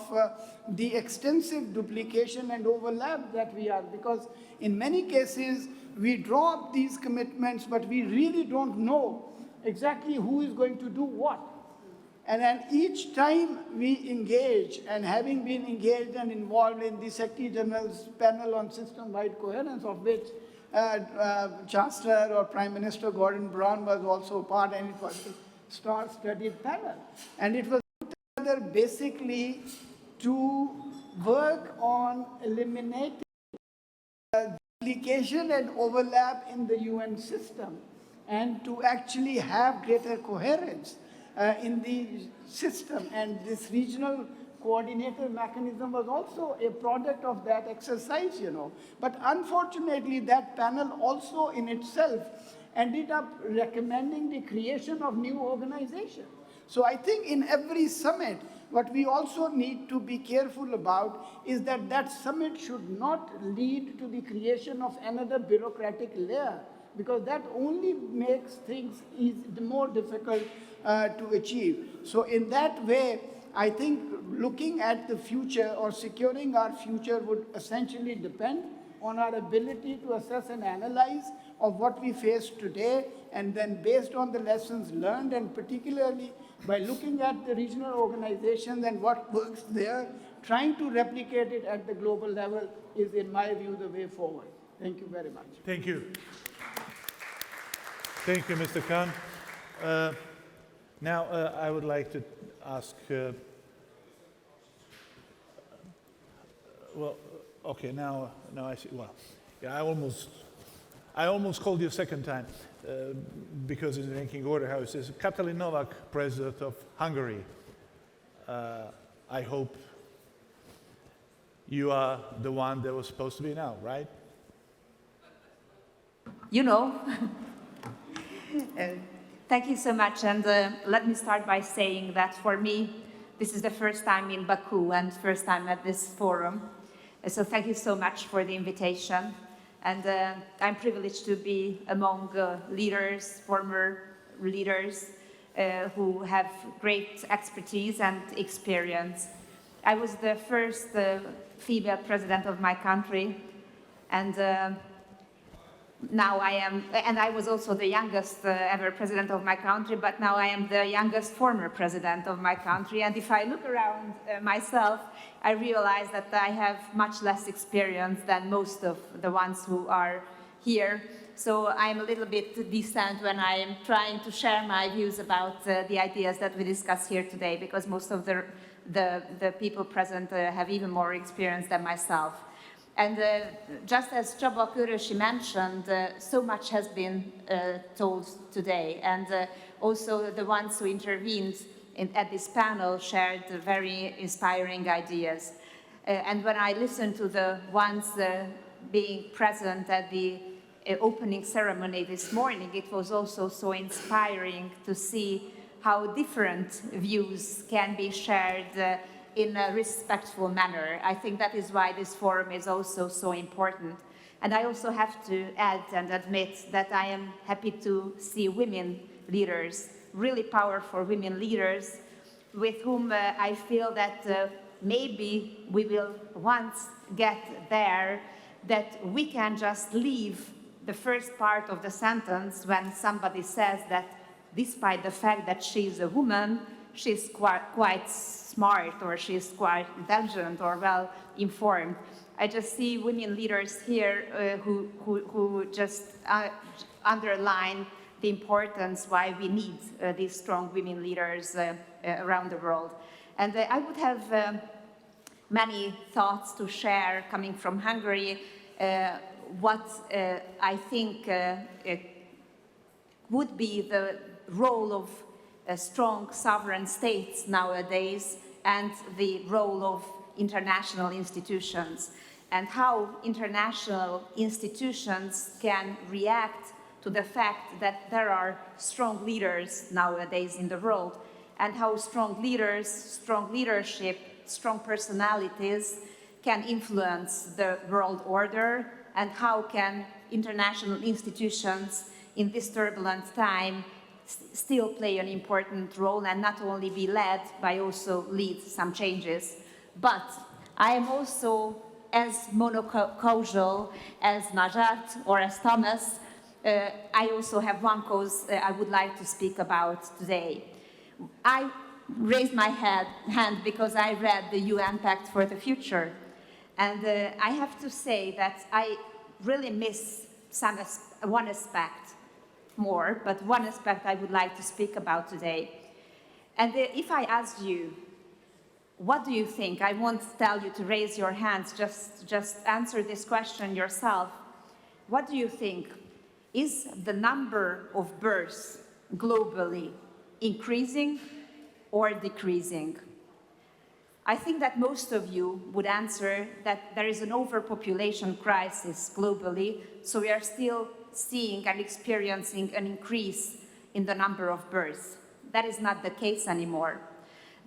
the extensive duplication and overlap that we are, because in many cases we draw up these commitments, but we really don't know exactly who is going to do what. And then each time we engage, and having been engaged and involved in the Secretary General's panel on system-wide coherence, of which Chancellor or Prime Minister Gordon Brown was also a part, and it was a star-studded panel. And it was put together basically to work on eliminating duplication and overlap in the UN system, and to actually have greater coherence in the system. And this regional coordinator mechanism was also a product of that exercise, But unfortunately, that panel also in itself ended up recommending the creation of new organizations. So I think in every summit, what we also need to be careful about is that that summit should not lead to the creation of another bureaucratic layer, because that only makes things more difficult to achieve. So in that way, I think looking at the future or securing our future would essentially depend on our ability to assess and analyze of what we face today, and then based on the lessons learned, and particularly by looking at the regional organizations and what works there, trying to replicate it at the global level is, in my view, the way forward. Thank you very much. Thank you. Thank you, Mr. Khan. Now, I would like to ask, well, okay, now I see, well, yeah, I almost called you a second time because in the ranking order how it says, Katalin Novak, President of Hungary. I hope you are the one that was supposed to be now, right? Thank you so much, and let me start by saying that for me, this is the first time in Baku and first time at this forum. So thank you so much for the invitation. And I'm privileged to be among leaders, former leaders, who have great expertise and experience. I was the first female president of my country, and now I am, and I was also the youngest ever president of my country, but now I am the youngest former president of my country. And if I look around myself, I realize that I have much less experience than most of the ones who are here. so I'm a little bit distant when I am trying to share my views about the ideas that we discuss here today, because most of the people present have even more experience than myself. And just as Csaba Korosi mentioned, so much has been told today, and also the ones who intervened at this panel shared very inspiring ideas. And when I listened to the ones being present at the opening ceremony this morning, it was also so inspiring to see how different views can be shared in a respectful manner. I think that is why this forum is also so important. And I also have to add and admit that I am happy to see women leaders, really powerful women leaders, with whom I feel that maybe we will once get there, that we can just leave the first part of the sentence when somebody says that despite the fact that she's a woman, she's quite smart, or she's quite intelligent or well informed. I just see women leaders here who just underline the importance why we need these strong women leaders around the world. And I would have many thoughts to share coming from Hungary, what I think would be the role of strong sovereign states nowadays, and the role of international institutions, and how international institutions can react to the fact that there are strong leaders nowadays in the world, and how strong leaders, strong leadership, strong personalities can influence the world order, and how can international institutions in this turbulent time still play an important role, and not only be led, but also lead some changes. But I am also as monocausal as Najat or as Tomas. I also have one cause I would like to speak about today. I raised my hand because I read the UN Pact for the Future, and I have to say that I really miss one aspect more, but one aspect I would like to speak about today. And if I ask you, what do you think? I won't tell you to raise your hands, just answer this question yourself. What do you think? Is the number of births globally increasing or decreasing? I think that most of you would answer that there is an overpopulation crisis globally, so we are still seeing and experiencing an increase in the number of births. That is not the case anymore.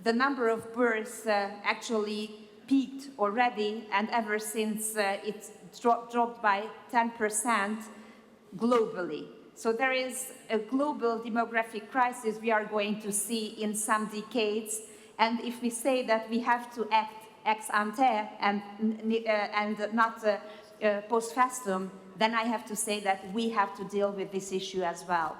The number of births actually peaked already, and ever since it's dropped by 10% globally. So there is a global demographic crisis we are going to see in some decades, and if we say that we have to act ex ante and not post festum, then I have to say that we have to deal with this issue as well.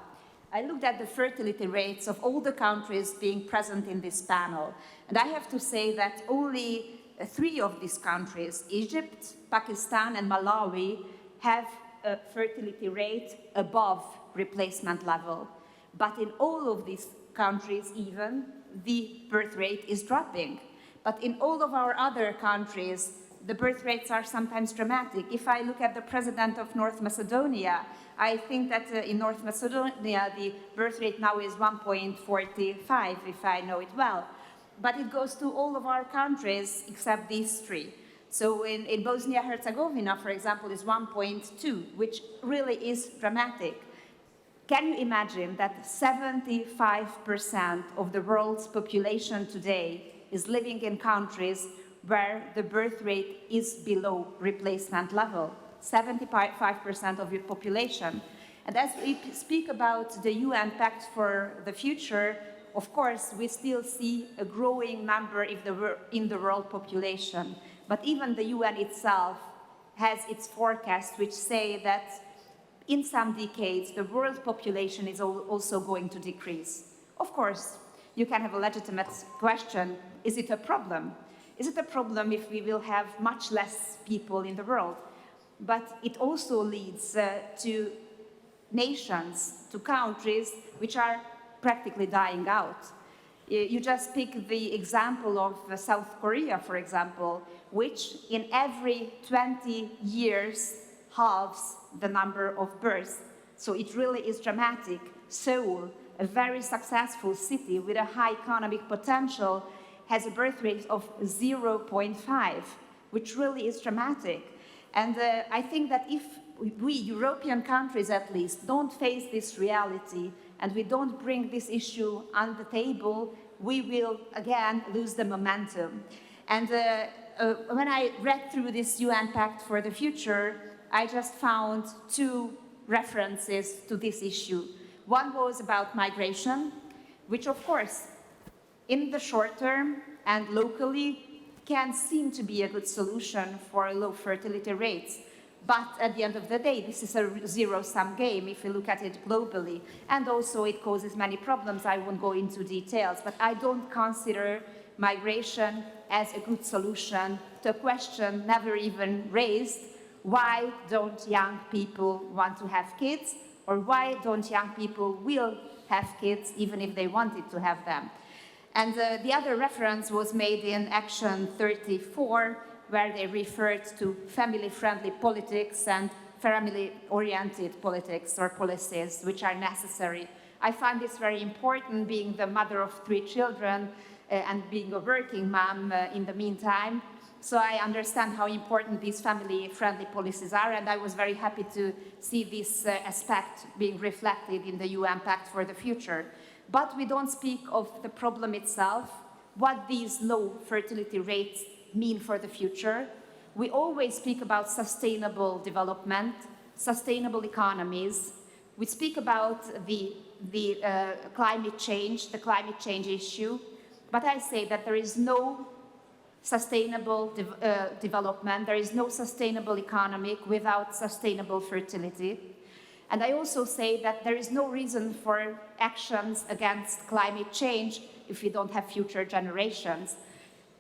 I looked at the fertility rates of all the countries being present in this panel, and I have to say that only 3 of these countries, Egypt, Pakistan, and Malawi, have a fertility rate above replacement level. But in all of these countries even, the birth rate is dropping. But in all of our other countries, the birth rates are sometimes dramatic. If I look at the president of North Macedonia, I think that in North Macedonia, the birth rate now is 1.45, if I know it well. But it goes to all of our countries except these 3. So in Bosnia-Herzegovina, for example, is 1.2, which really is dramatic. Can you imagine that 75% of the world's population today is living in countries where the birth rate is below replacement level? 75% of your population. And as we speak about the UN Pact for the Future, of course, we still see a growing number in the world population. But even the UN itself has its forecasts which say that in some decades, the world population is also going to decrease. Of course, you can have a legitimate question, is it a problem? Is it a problem if we will have much less people in the world? But it also leads to nations, to countries which are practically dying out. You just pick the example of South Korea, for example, which in every 20 years halves the number of births. So it really is dramatic. Seoul, a very successful city with a high economic potential, has a birth rate of 0.5, which really is dramatic. And I think that if we, European countries at least, don't face this reality and we don't bring this issue on the table, we will again lose the momentum. And when I read through this UN Pact for the Future, I just found two references to this issue. One was about migration, which of course, in the short term and locally, can seem to be a good solution for low fertility rates. But at the end of the day, this is a zero-sum game if you look at it globally. And also it causes many problems. I won't go into details, but I don't consider migration as a good solution to a question never even raised. Why don't young people want to have kids? Or why don't young people will have kids even if they wanted to have them? And the other reference was made in Action 34, where they referred to family-friendly politics and family-oriented politics or policies which are necessary. I find this very important, being the mother of 3 children and being a working mom in the meantime. So I understand how important these family-friendly policies are, and I was very happy to see this aspect being reflected in the UN Pact for the Future. But we don't speak of the problem itself, what these low fertility rates mean for the future. We always speak about sustainable development, sustainable economies. We speak about the climate change issue, but I say that there is no sustainable development, there is no sustainable economy without sustainable fertility. And I also say that there is no reason for actions against climate change if we don't have future generations.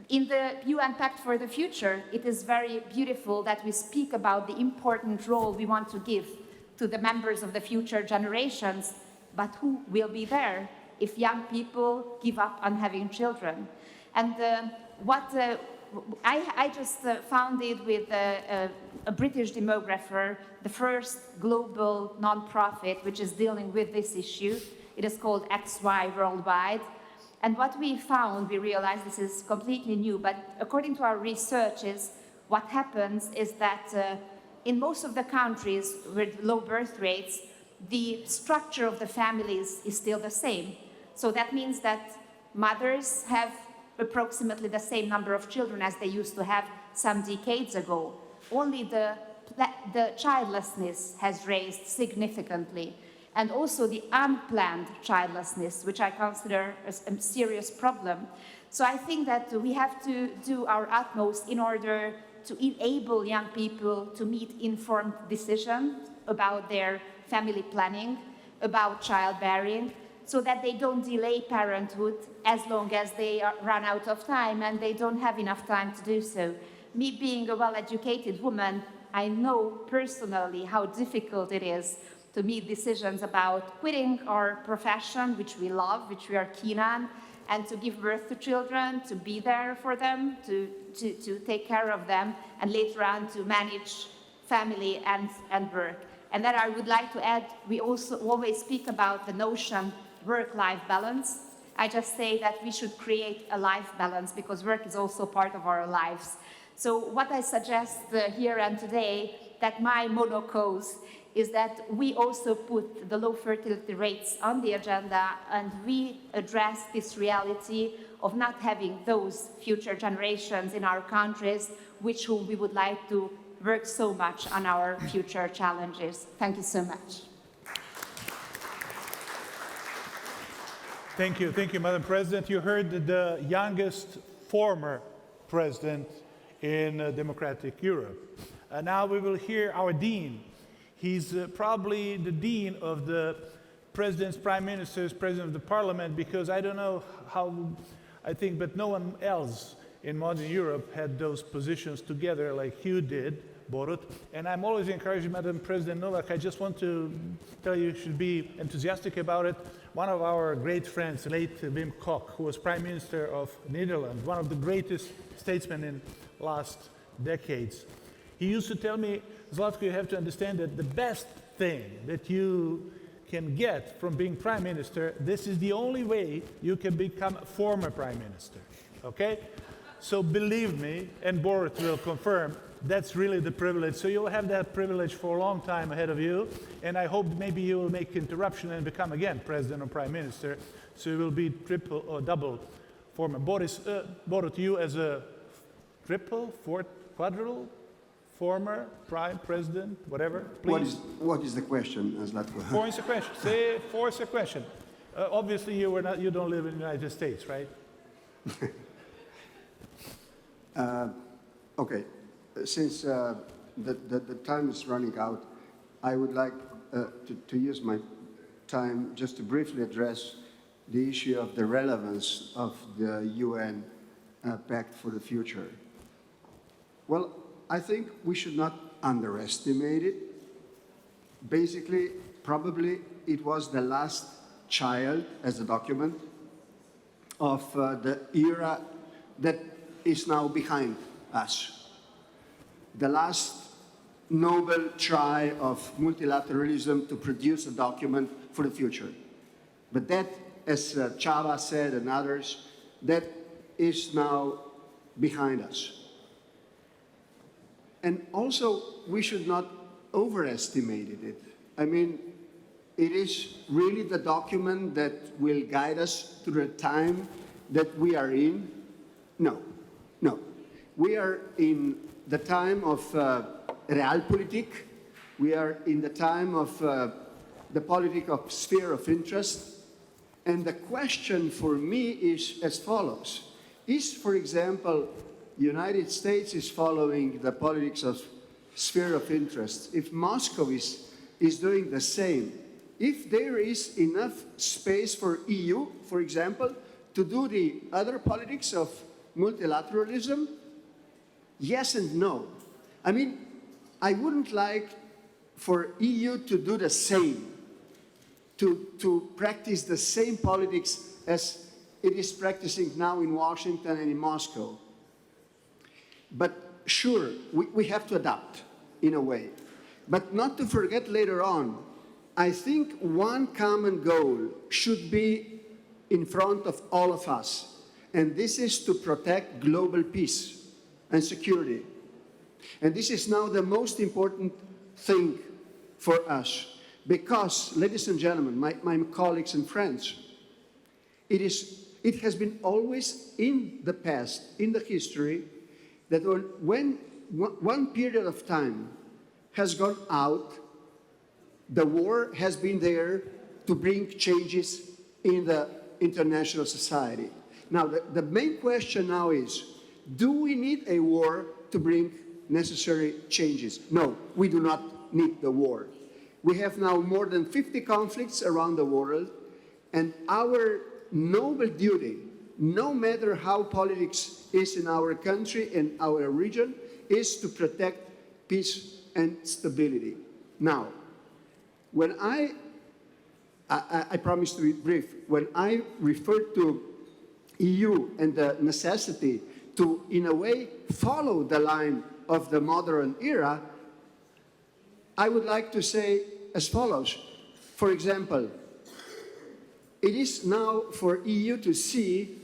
In the UN Pact for the Future, it is very beautiful that we speak about the important role we want to give to the members of the future generations, but who will be there if young people give up on having children? And I just founded with a British demographer the first global non-profit which is dealing with this issue. It is called XY Worldwide. And what we found, we realized this is completely new, but according to our research is what happens is that in most of the countries with low birth rates, the structure of the families is still the same. So that means that mothers have approximately the same number of children as they used to have some decades ago. Only the childlessness has raised significantly. And also the unplanned childlessness, which I consider a serious problem. So I think that we have to do our utmost in order to enable young people to make informed decisions about their family planning, about childbearing, so that they don't delay parenthood as long as they run out of time and they don't have enough time to do so. Me being a well-educated woman, I know personally how difficult it is to make decisions about quitting our profession, which we love, which we are keen on, and to give birth to children, to be there for them, to take care of them, and later on to manage family and work. And then I would like to add, we also always speak about the notion work-life balance. I just say that we should create a life balance because work is also part of our lives. So what I suggest here and today, that my monocause is that we also put the low fertility rates on the agenda and we address this reality of not having those future generations in our countries with whom we would like to work so much on our future challenges. Thank you so much. Thank you, Madam President. You heard the youngest former president in democratic Europe. Now we will hear our dean. He's probably the dean of the presidents, prime ministers, president of the parliament, because I don't know how, I think, but no one else in modern Europe had those positions together like you did, Borut. And I'm always encouraging Madam President Novak. I just want to tell you should be enthusiastic about it. One of our great friends, late Wim Kok, who was Prime Minister of Netherlands, one of the greatest statesmen in last decades, he used to tell me, Zlatko, you have to understand that the best thing that you can get from being Prime Minister, this is the only way you can become a former Prime Minister, okay? So believe me, and Borut will confirm, that's really the privilege. So you'll have that privilege for a long time ahead of you, and I hope maybe you will make interruption and become again President or Prime Minister, so you will be triple or double former. Borut, you as a triple, fourth, quadruple, former Prime President, whatever, please. What is the question, Zlatko? Four is a question. Say four is a question. Obviously, you don't live in the United States, right? Okay. Since the time is running out, I would like to use my time just to briefly address the issue of the relevance of the UN Pact for the Future. Well, I think we should not underestimate it. Basically, probably it was the last child as a document of the era that is now behind us. The last noble try of multilateralism to produce a document for the future. But that, as Csaba said and others, that is now behind us. And also, we should not overestimate it. I mean, it is really the document that will guide us through the time that we are in. No. We are in the time of realpolitik. We are in the time of the politic of sphere of interest. And the question for me is as follows. Is, for example, United States is following the politics of sphere of interest, if Moscow is doing the same, if there is enough space for EU, for example, to do the other politics of multilateralism, yes and no. I mean, I wouldn't like for EU to do the same, to practice the same politics as it is practicing now in Washington and in Moscow. But sure, we have to adapt in a way. But not to forget later on, I think one common goal should be in front of all of us, and this is to protect global peace and security. And this is now the most important thing for us, because, ladies and gentlemen, my colleagues and friends, it has been always in the past, in the history, that when one period of time has gone out, the war has been there to bring changes in the international society. Now, the main question now is, do we need a war to bring necessary changes? No, we do not need the war. We have now more than 50 conflicts around the world, and our noble duty, no matter how politics is in our country and our region, is to protect peace and stability. Now, when I promise to be brief, when I refer to EU and the necessity to, in a way, follow the line of the modern era, I would like to say as follows. For example, it is now for EU to see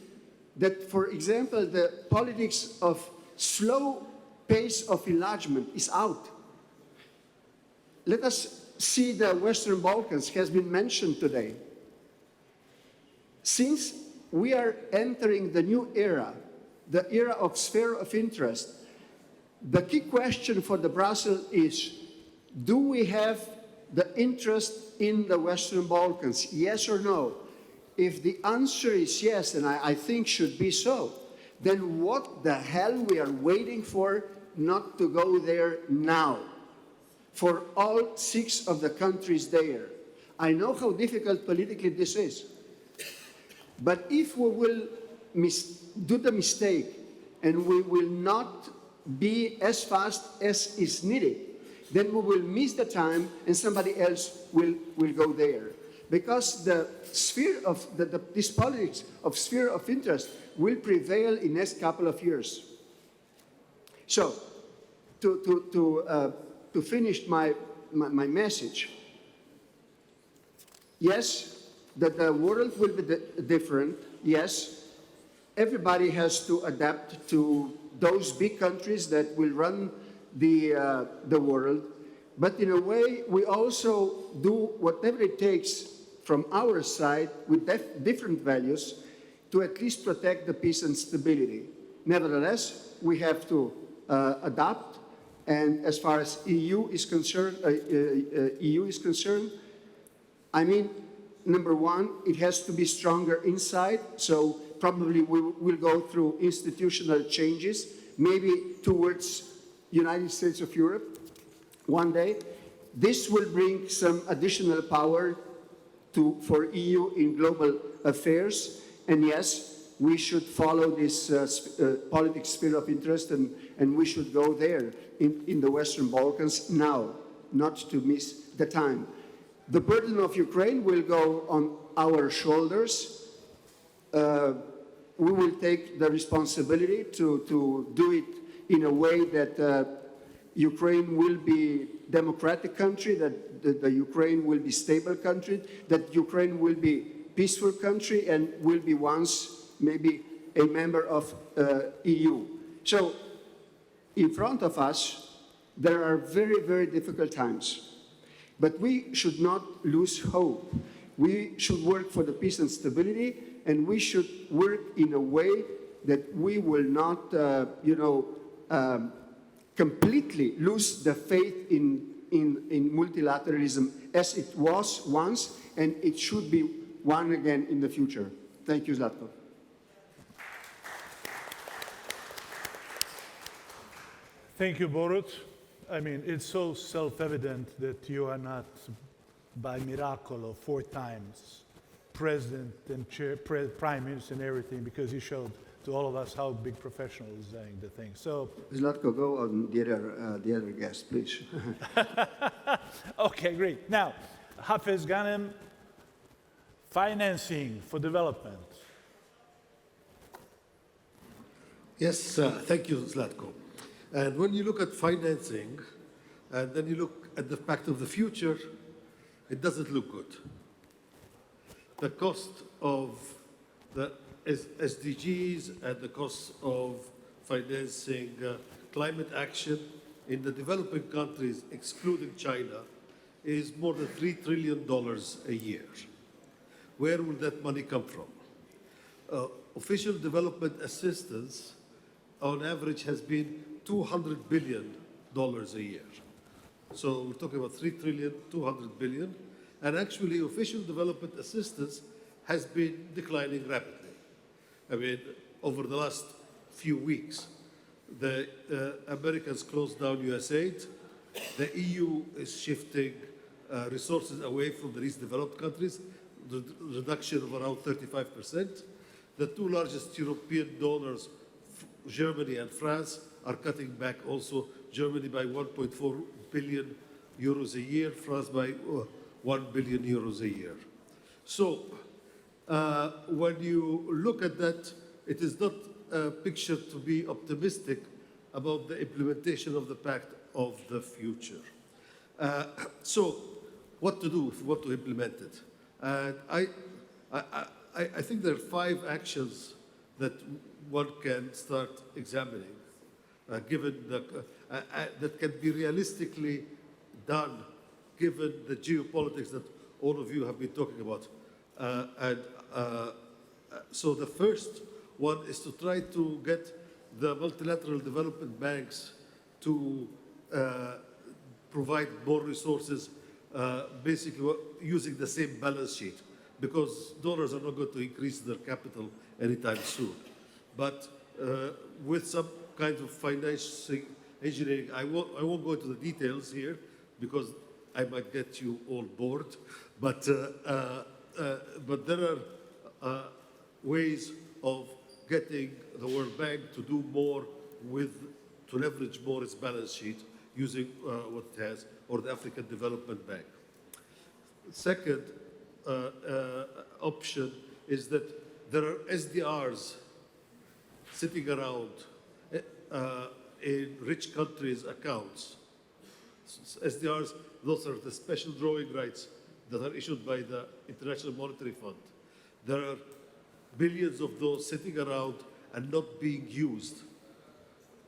that, for example, the politics of slow pace of enlargement is out. Let us see the Western Balkans has been mentioned today. Since we are entering the new era, the era of sphere of interest, the key question for the Brussels is, do we have the interest in the Western Balkans, yes or no? If the answer is yes, and I think should be so, then what the hell we are waiting for not to go there now? For all 6 of the countries there. I know how difficult politically this is. But if we will do the mistake and we will not be as fast as is needed, then we will miss the time and somebody else will go there. Because the sphere of this politics of sphere of interest will prevail in the next couple of years. So, to finish my message, yes, that the world will be different. Yes, everybody has to adapt to those big countries that will run the world. But in a way, we also do whatever it takes from our side with different values to at least protect the peace and stability. Nevertheless, we have to adapt. And as far as EU is concerned, I mean, number one, it has to be stronger inside. So probably we will go through institutional changes, maybe towards United States of Europe one day. This will bring some additional power for EU in global affairs. And yes, we should follow this politics sphere of interest and we should go there in the Western Balkans now, not to miss the time. The burden of Ukraine will go on our shoulders. We will take the responsibility to do it in a way that Ukraine will be a democratic country, that the Ukraine will be a stable country, that Ukraine will be a peaceful country and will be once maybe a member of EU. So in front of us, there are very, very difficult times. But we should not lose hope. We should work for the peace and stability, and we should work in a way that we will not, completely lose the faith in multilateralism as it was once, and it should be one again in the future. Thank you, Zlatko. Thank you, Borut. I mean, it's so self-evident that you are not, by miracle, or 4 times president and prime minister and everything, because you showed to all of us how big professional is doing the thing. So, Zlatko, go on the other guest, please. Okay, great. Now, Hafez, Ghanem, financing for development. Yes, thank you, Zlatko. And when you look at financing, and then you look at the Pact of the Future, it doesn't look good. The cost of the SDGs and the cost of financing climate action in the developing countries, excluding China, is more than $3 trillion a year. Where will that money come from? Official development assistance, on average, has been $200 billion a year. So we're talking about 3 trillion, 200 billion. And actually, official development assistance has been declining rapidly. I mean, over the last few weeks, the Americans closed down USAID. The EU is shifting resources away from the least developed countries, the reduction of around 35%. The 2 largest European donors, Germany and France, are cutting back also. Germany by 1.4 billion euros a year, France by 1 billion euros a year. So when you look at that, it is not a picture to be optimistic about the implementation of the Pact of the Future. So what to do if we want to implement it? And I think there are 5 actions that one can start examining, given that can be realistically done, given the geopolitics that all of you have been talking about. So the first one is to try to get the multilateral development banks to provide more resources, basically using the same balance sheet, because donors are not going to increase their capital anytime soon. But with some kind of financing engineering, I won't go into the details here because I might get you all bored. But there are ways of getting the World Bank to do more with to leverage more its balance sheet using what it has, or the African Development Bank. Second option is that there are SDRs sitting around in rich countries' accounts. SDRs, those are the special drawing rights that are issued by the International Monetary Fund. There are billions of those sitting around and not being used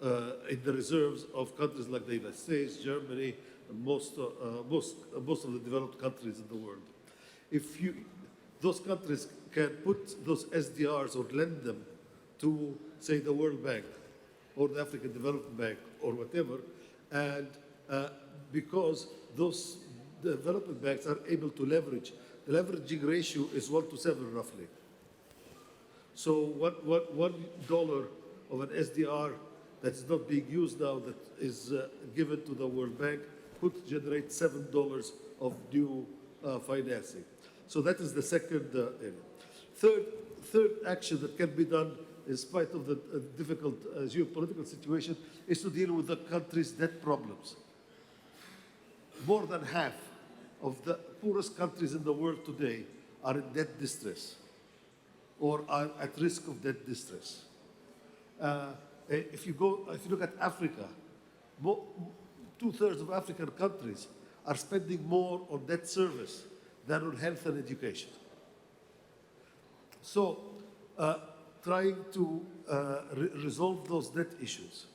in the reserves of countries like the United States, Germany, and most of the developed countries in the world. If those countries can put those SDRs or lend them to, say, the World Bank or the African Development Bank or whatever, and because those development banks are able to leverage, the leveraging ratio is 1:7 roughly. So $1 of an SDR that's not being used now, that is given to the World Bank, could generate $7 of new financing. So that is the second area. Third action that can be done in spite of the difficult geopolitical situation is to deal with the country's debt problems. More than half of the poorest countries in the world today are in debt distress or are at risk of debt distress. If you look at Africa, 2/3 of African countries are spending more on debt service than on health and education. So, trying to resolve those debt issues,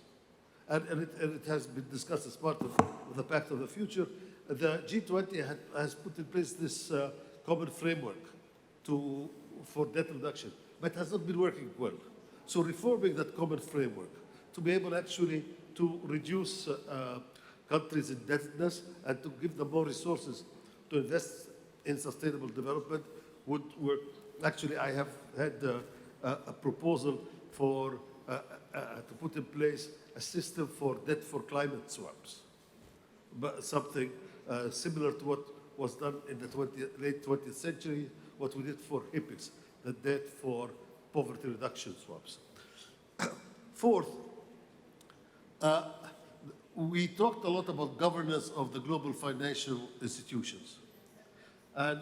and it has been discussed as part of the Pact of the Future, the G20 has put in place this common framework for debt reduction, but has not been working well. So reforming that common framework to be able actually to reduce countries' indebtedness and to give them more resources to invest in sustainable development would work. Actually, I have had a proposal for to put in place a system for debt for climate swaps, but something similar to what was done in the late 20th century, what we did for HIPPICs, the debt for poverty reduction swaps. Fourth, we talked a lot about governance of the global financial institutions. And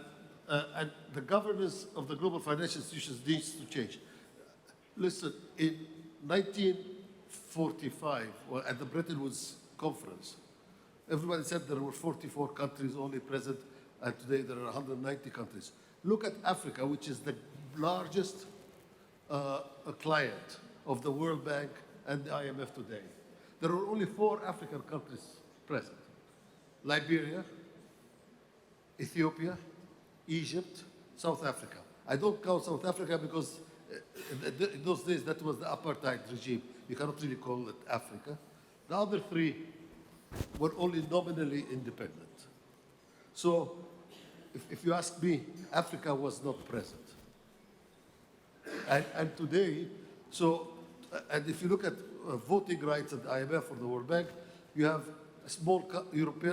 the governance of the global financial institutions needs to change. Listen, in 1945, at the Bretton Woods Conference, everybody said there were 44 countries only present, and today there are 190 countries. Look at Africa, which is the largest client of the World Bank and the IMF today. There are only 4 African countries present: Liberia, Ethiopia, Egypt, South Africa. I don't count South Africa because in those days that was the apartheid regime. You cannot really call it Africa. The other 3 were only nominally independent. So if you ask me, Africa was not present. And today, and if you look at voting rights at the IMF or the World Bank, you have a small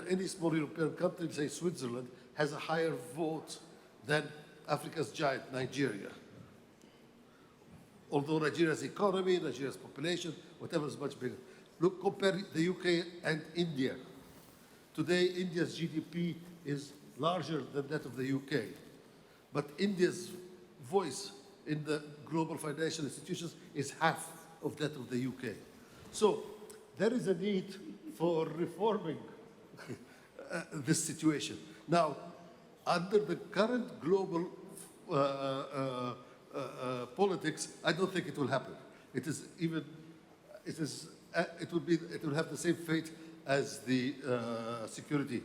any small European country, say Switzerland, has a higher vote than Africa's giant, Nigeria. Although Nigeria's economy, Nigeria's population, whatever is much bigger. Look, compare the UK and India. Today, India's GDP is larger than that of the UK. But India's voice in the global financial institutions is half of that of the UK. So there is a need for reforming this situation. Now, under the current global politics, I don't think it will happen. It will have the same fate as the Security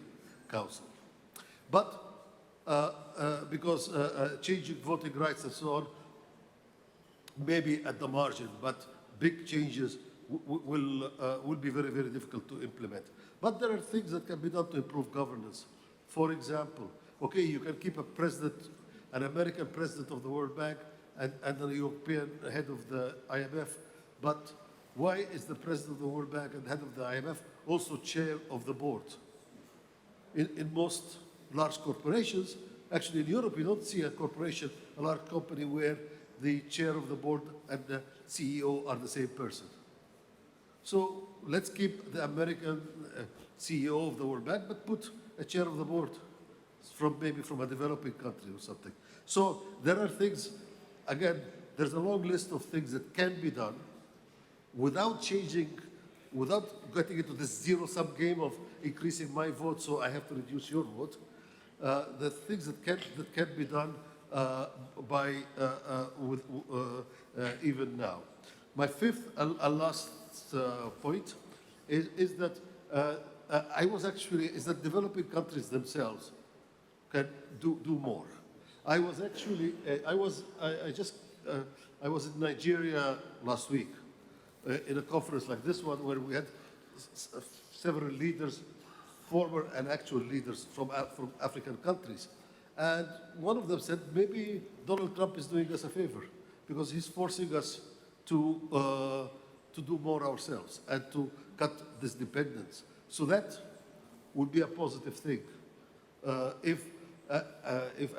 Council. But because changing voting rights and so on, maybe at the margin, but big changes will be very, very difficult to implement. But there are things that can be done to improve governance. For example, okay, you can keep a president, an American president of the World Bank, and a European head of the IMF, but why is the president of the World Bank and head of the IMF also chair of the board? In most large corporations, actually in Europe, you don't see a corporation, a large company where the chair of the board and the CEO are the same person. So let's keep the American CEO of the World Bank, but put a chair of the board maybe from a developing country or something. So there are things, again, there's a long list of things that can be done without changing, without getting into this zero-sum game of increasing my vote, so I have to reduce your vote. The things that can be done even now. My fifth and last point is that is that developing countries themselves can do more. I was in Nigeria last week in a conference like this one where we had several leaders, former and actual leaders from African countries. And one of them said, maybe Donald Trump is doing us a favor because he's forcing us to do more ourselves and to cut this dependence. So that would be a positive thing. If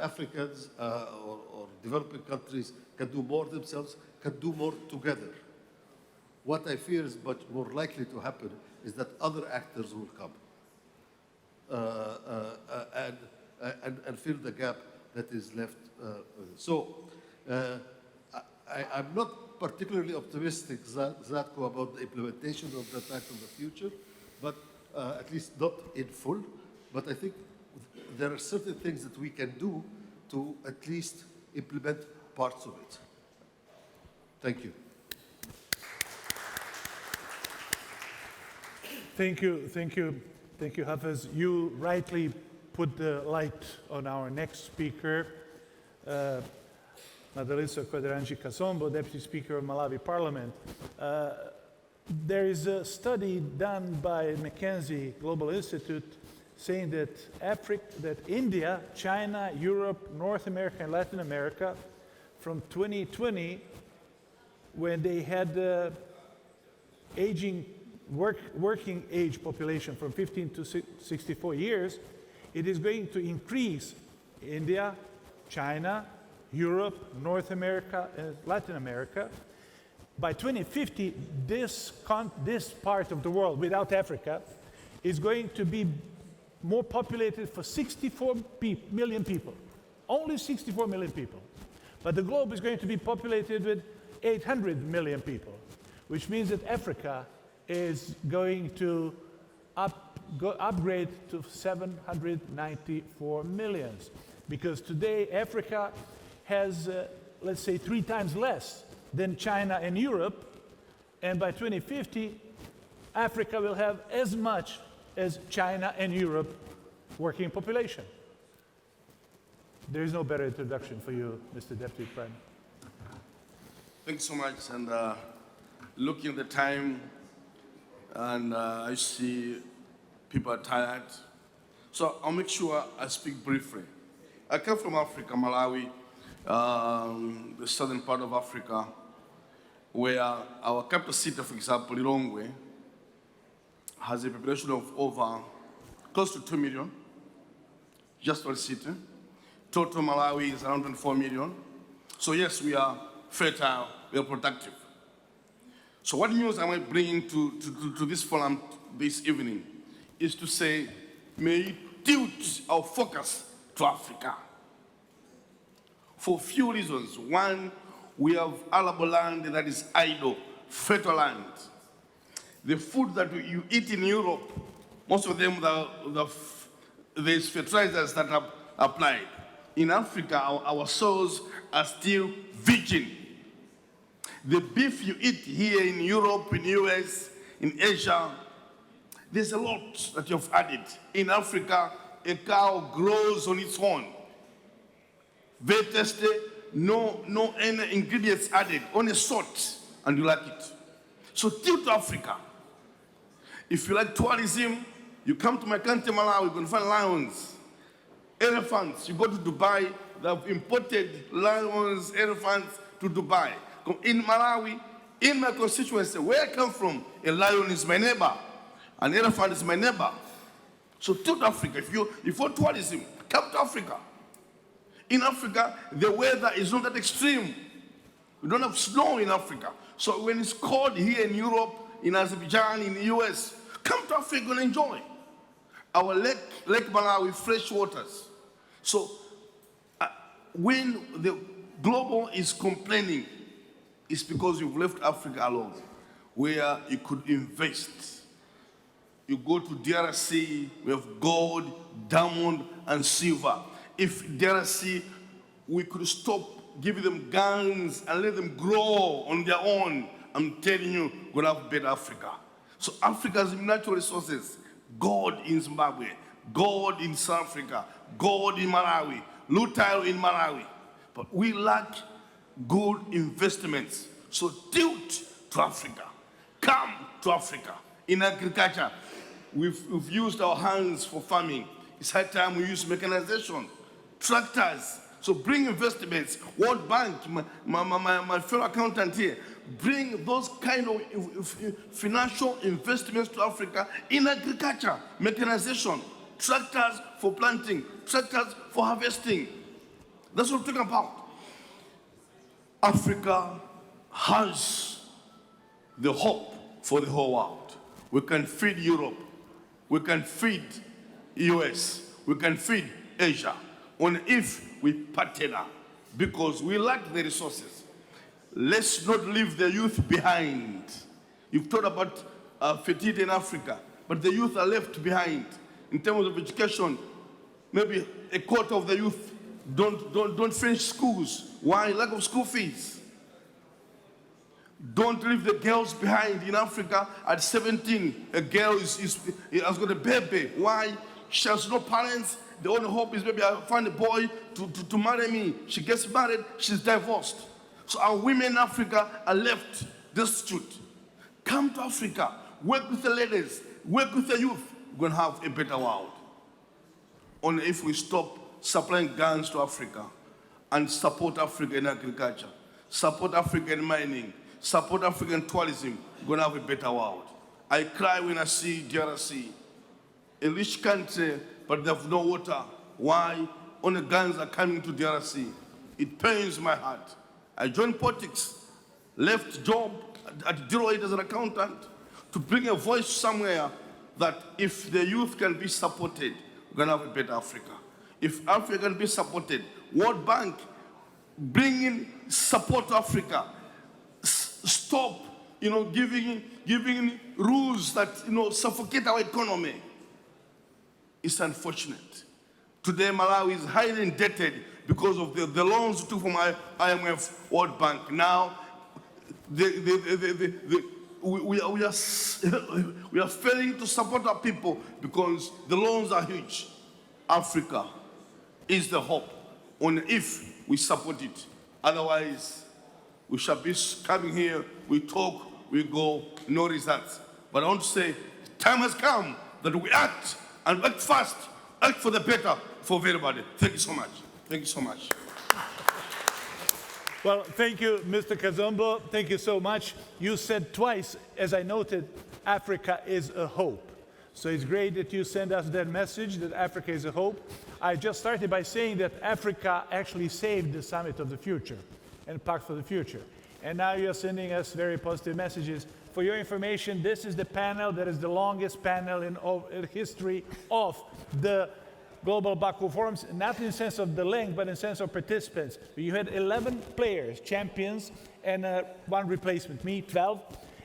Africans or developing countries can do more themselves, can do more together. What I fear is much more likely to happen is that other actors will come and fill the gap that is left. I'm not particularly optimistic, Zlatko, about the implementation of the Pact of the Future, but at least not in full. But I think there are certain things that we can do to at least implement parts of it. Thank you. Thank you, Hafez. You rightly put the light on our next speaker, Madalitso Kwaderanji Kazombo, Deputy Speaker of Malawi Parliament. There is a study done by McKinsey Global Institute saying that India, China, Europe, North America, and Latin America, from 2020, when they had the working age population from 15 to 64 years, it is going to increase India, China, Europe, North America, and Latin America. By 2050, this part of the world, without Africa, is going to be more populated for 64 million people. Only 64 million people. But the globe is going to be populated with 800 million people, which means that Africa is going to upgrade to 794 million. Because today, Africa has, let's say, 3 times less than China and Europe. And by 2050, Africa will have as much as China and Europe working population. There is no better introduction for you, Mr. Deputy Prime. Thanks so much. And looking at the time, and I see people are tired. So I'll make sure I speak briefly. I come from Africa, Malawi, the southern part of Africa, where our capital city, for example, Lilongwe, has a population of over close to 2 million, just one city. Total Malawi is around 24 million. So yes, we are fertile, we are productive. So what news am I bringing to this forum this evening is to say, may we tilt our focus to Africa. For a few reasons. One, we have arable land that is idle, fertile land. The food that you eat in Europe, most of them, there's fertilizers that are applied. In Africa, our soils are still virgin. The beef you eat here in Europe, in US, in Asia, there's a lot that you've added. In Africa, a cow grows on its own. Very tasty, no any ingredients added, only salt, and you like it. So tilt to Africa. If you like tourism, you come to my country, Malawi, you can find lions, elephants. You go to Dubai, they have imported lions, elephants to Dubai. In Malawi, in my constituency, where I come from, a lion is my neighbor, an elephant is my neighbor. So tilt to Africa. If you want tourism, come to Africa. In Africa, the weather is not that extreme. We don't have snow in Africa. So when it's cold here in Europe, in Azerbaijan, in the US. Come to Africa and enjoy. Our Lake Malawi, fresh waters. So when the global is complaining, it's because you've left Africa alone, where you could invest. You go to DRC, we have gold, diamond, and silver. If DRC, we could stop giving them guns and let them grow on their own, I'm telling you, we're going to have a better Africa. So Africa's natural resources, gold in Zimbabwe, gold in South Africa, gold in Malawi, lutile in Malawi. But we lack good investments. So tilt to Africa. Come to Africa. In agriculture, we've used our hands for farming. It's high time we use mechanization, tractors. So bring investments. World Bank, my fellow accountant here, bring those kind of financial investments to Africa in agriculture, mechanization, tractors for planting, tractors for harvesting. That's what we're talking about. Africa has the hope for the whole world. We can feed Europe. We can feed US. We can feed Asia. Only if we partner, because we lack the resources. Let's not leave the youth behind. You've talked about fertility in Africa, but the youth are left behind. In terms of education, maybe a quarter of the youth don't finish schools. Why? Lack of school fees. Don't leave the girls behind. In Africa, at 17, a girl has got a baby. Why? She has no parents. The only hope is maybe I find a boy to marry me. She gets married, she's divorced. So our women in Africa are left destitute. Come to Africa, work with the ladies, work with the youth. We're going to have a better world. Only if we stop supplying guns to Africa and support Africa in agriculture, support Africa in mining, support African tourism, we're going to have a better world. I cry when I see DRC, a rich country, but they have no water. Why? Only guns are coming to DRC. It pains my heart. I joined politics, left job at Deloitte as an accountant to bring a voice somewhere that if the youth can be supported, we're going to have a better Africa. If Africa can be supported, World Bank, bring in support to Africa. Stop, giving rules that, suffocate our economy. It's unfortunate. Today, Malawi is highly indebted because of the loans we took from IMF, World Bank. Now, we are failing to support our people because the loans are huge. Africa is the hope, only if we support it. Otherwise, we shall be coming here, we talk, we go, no results. But I want to say, time has come that we act, and act fast, act for the better for everybody. Thank you so much. Thank you so much. Well, thank you, Mr. Kazombo. Thank you so much. You said twice, as I noted, Africa is a hope. So it's great that you send us that message that Africa is a hope. I just started by saying that Africa actually saved the Summit of the Future and Pact for the Future. And now you're sending us very positive messages. For your information, this is the panel that is the longest panel in history of the Global Baku Forums, not in the sense of the length, but in the sense of participants. You had 11 players, champions, and one replacement, me, 12.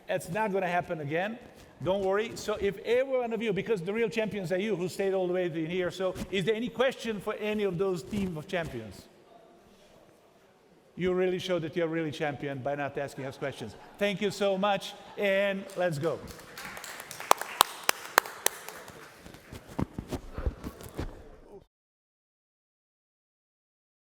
It's not going to happen again. Don't worry. So if every one of you, because the real champions are you who stayed all the way to here, so is there any question for any of those team of champions? You really showed that you're really champion by not asking us questions. Thank you so much, and let's go.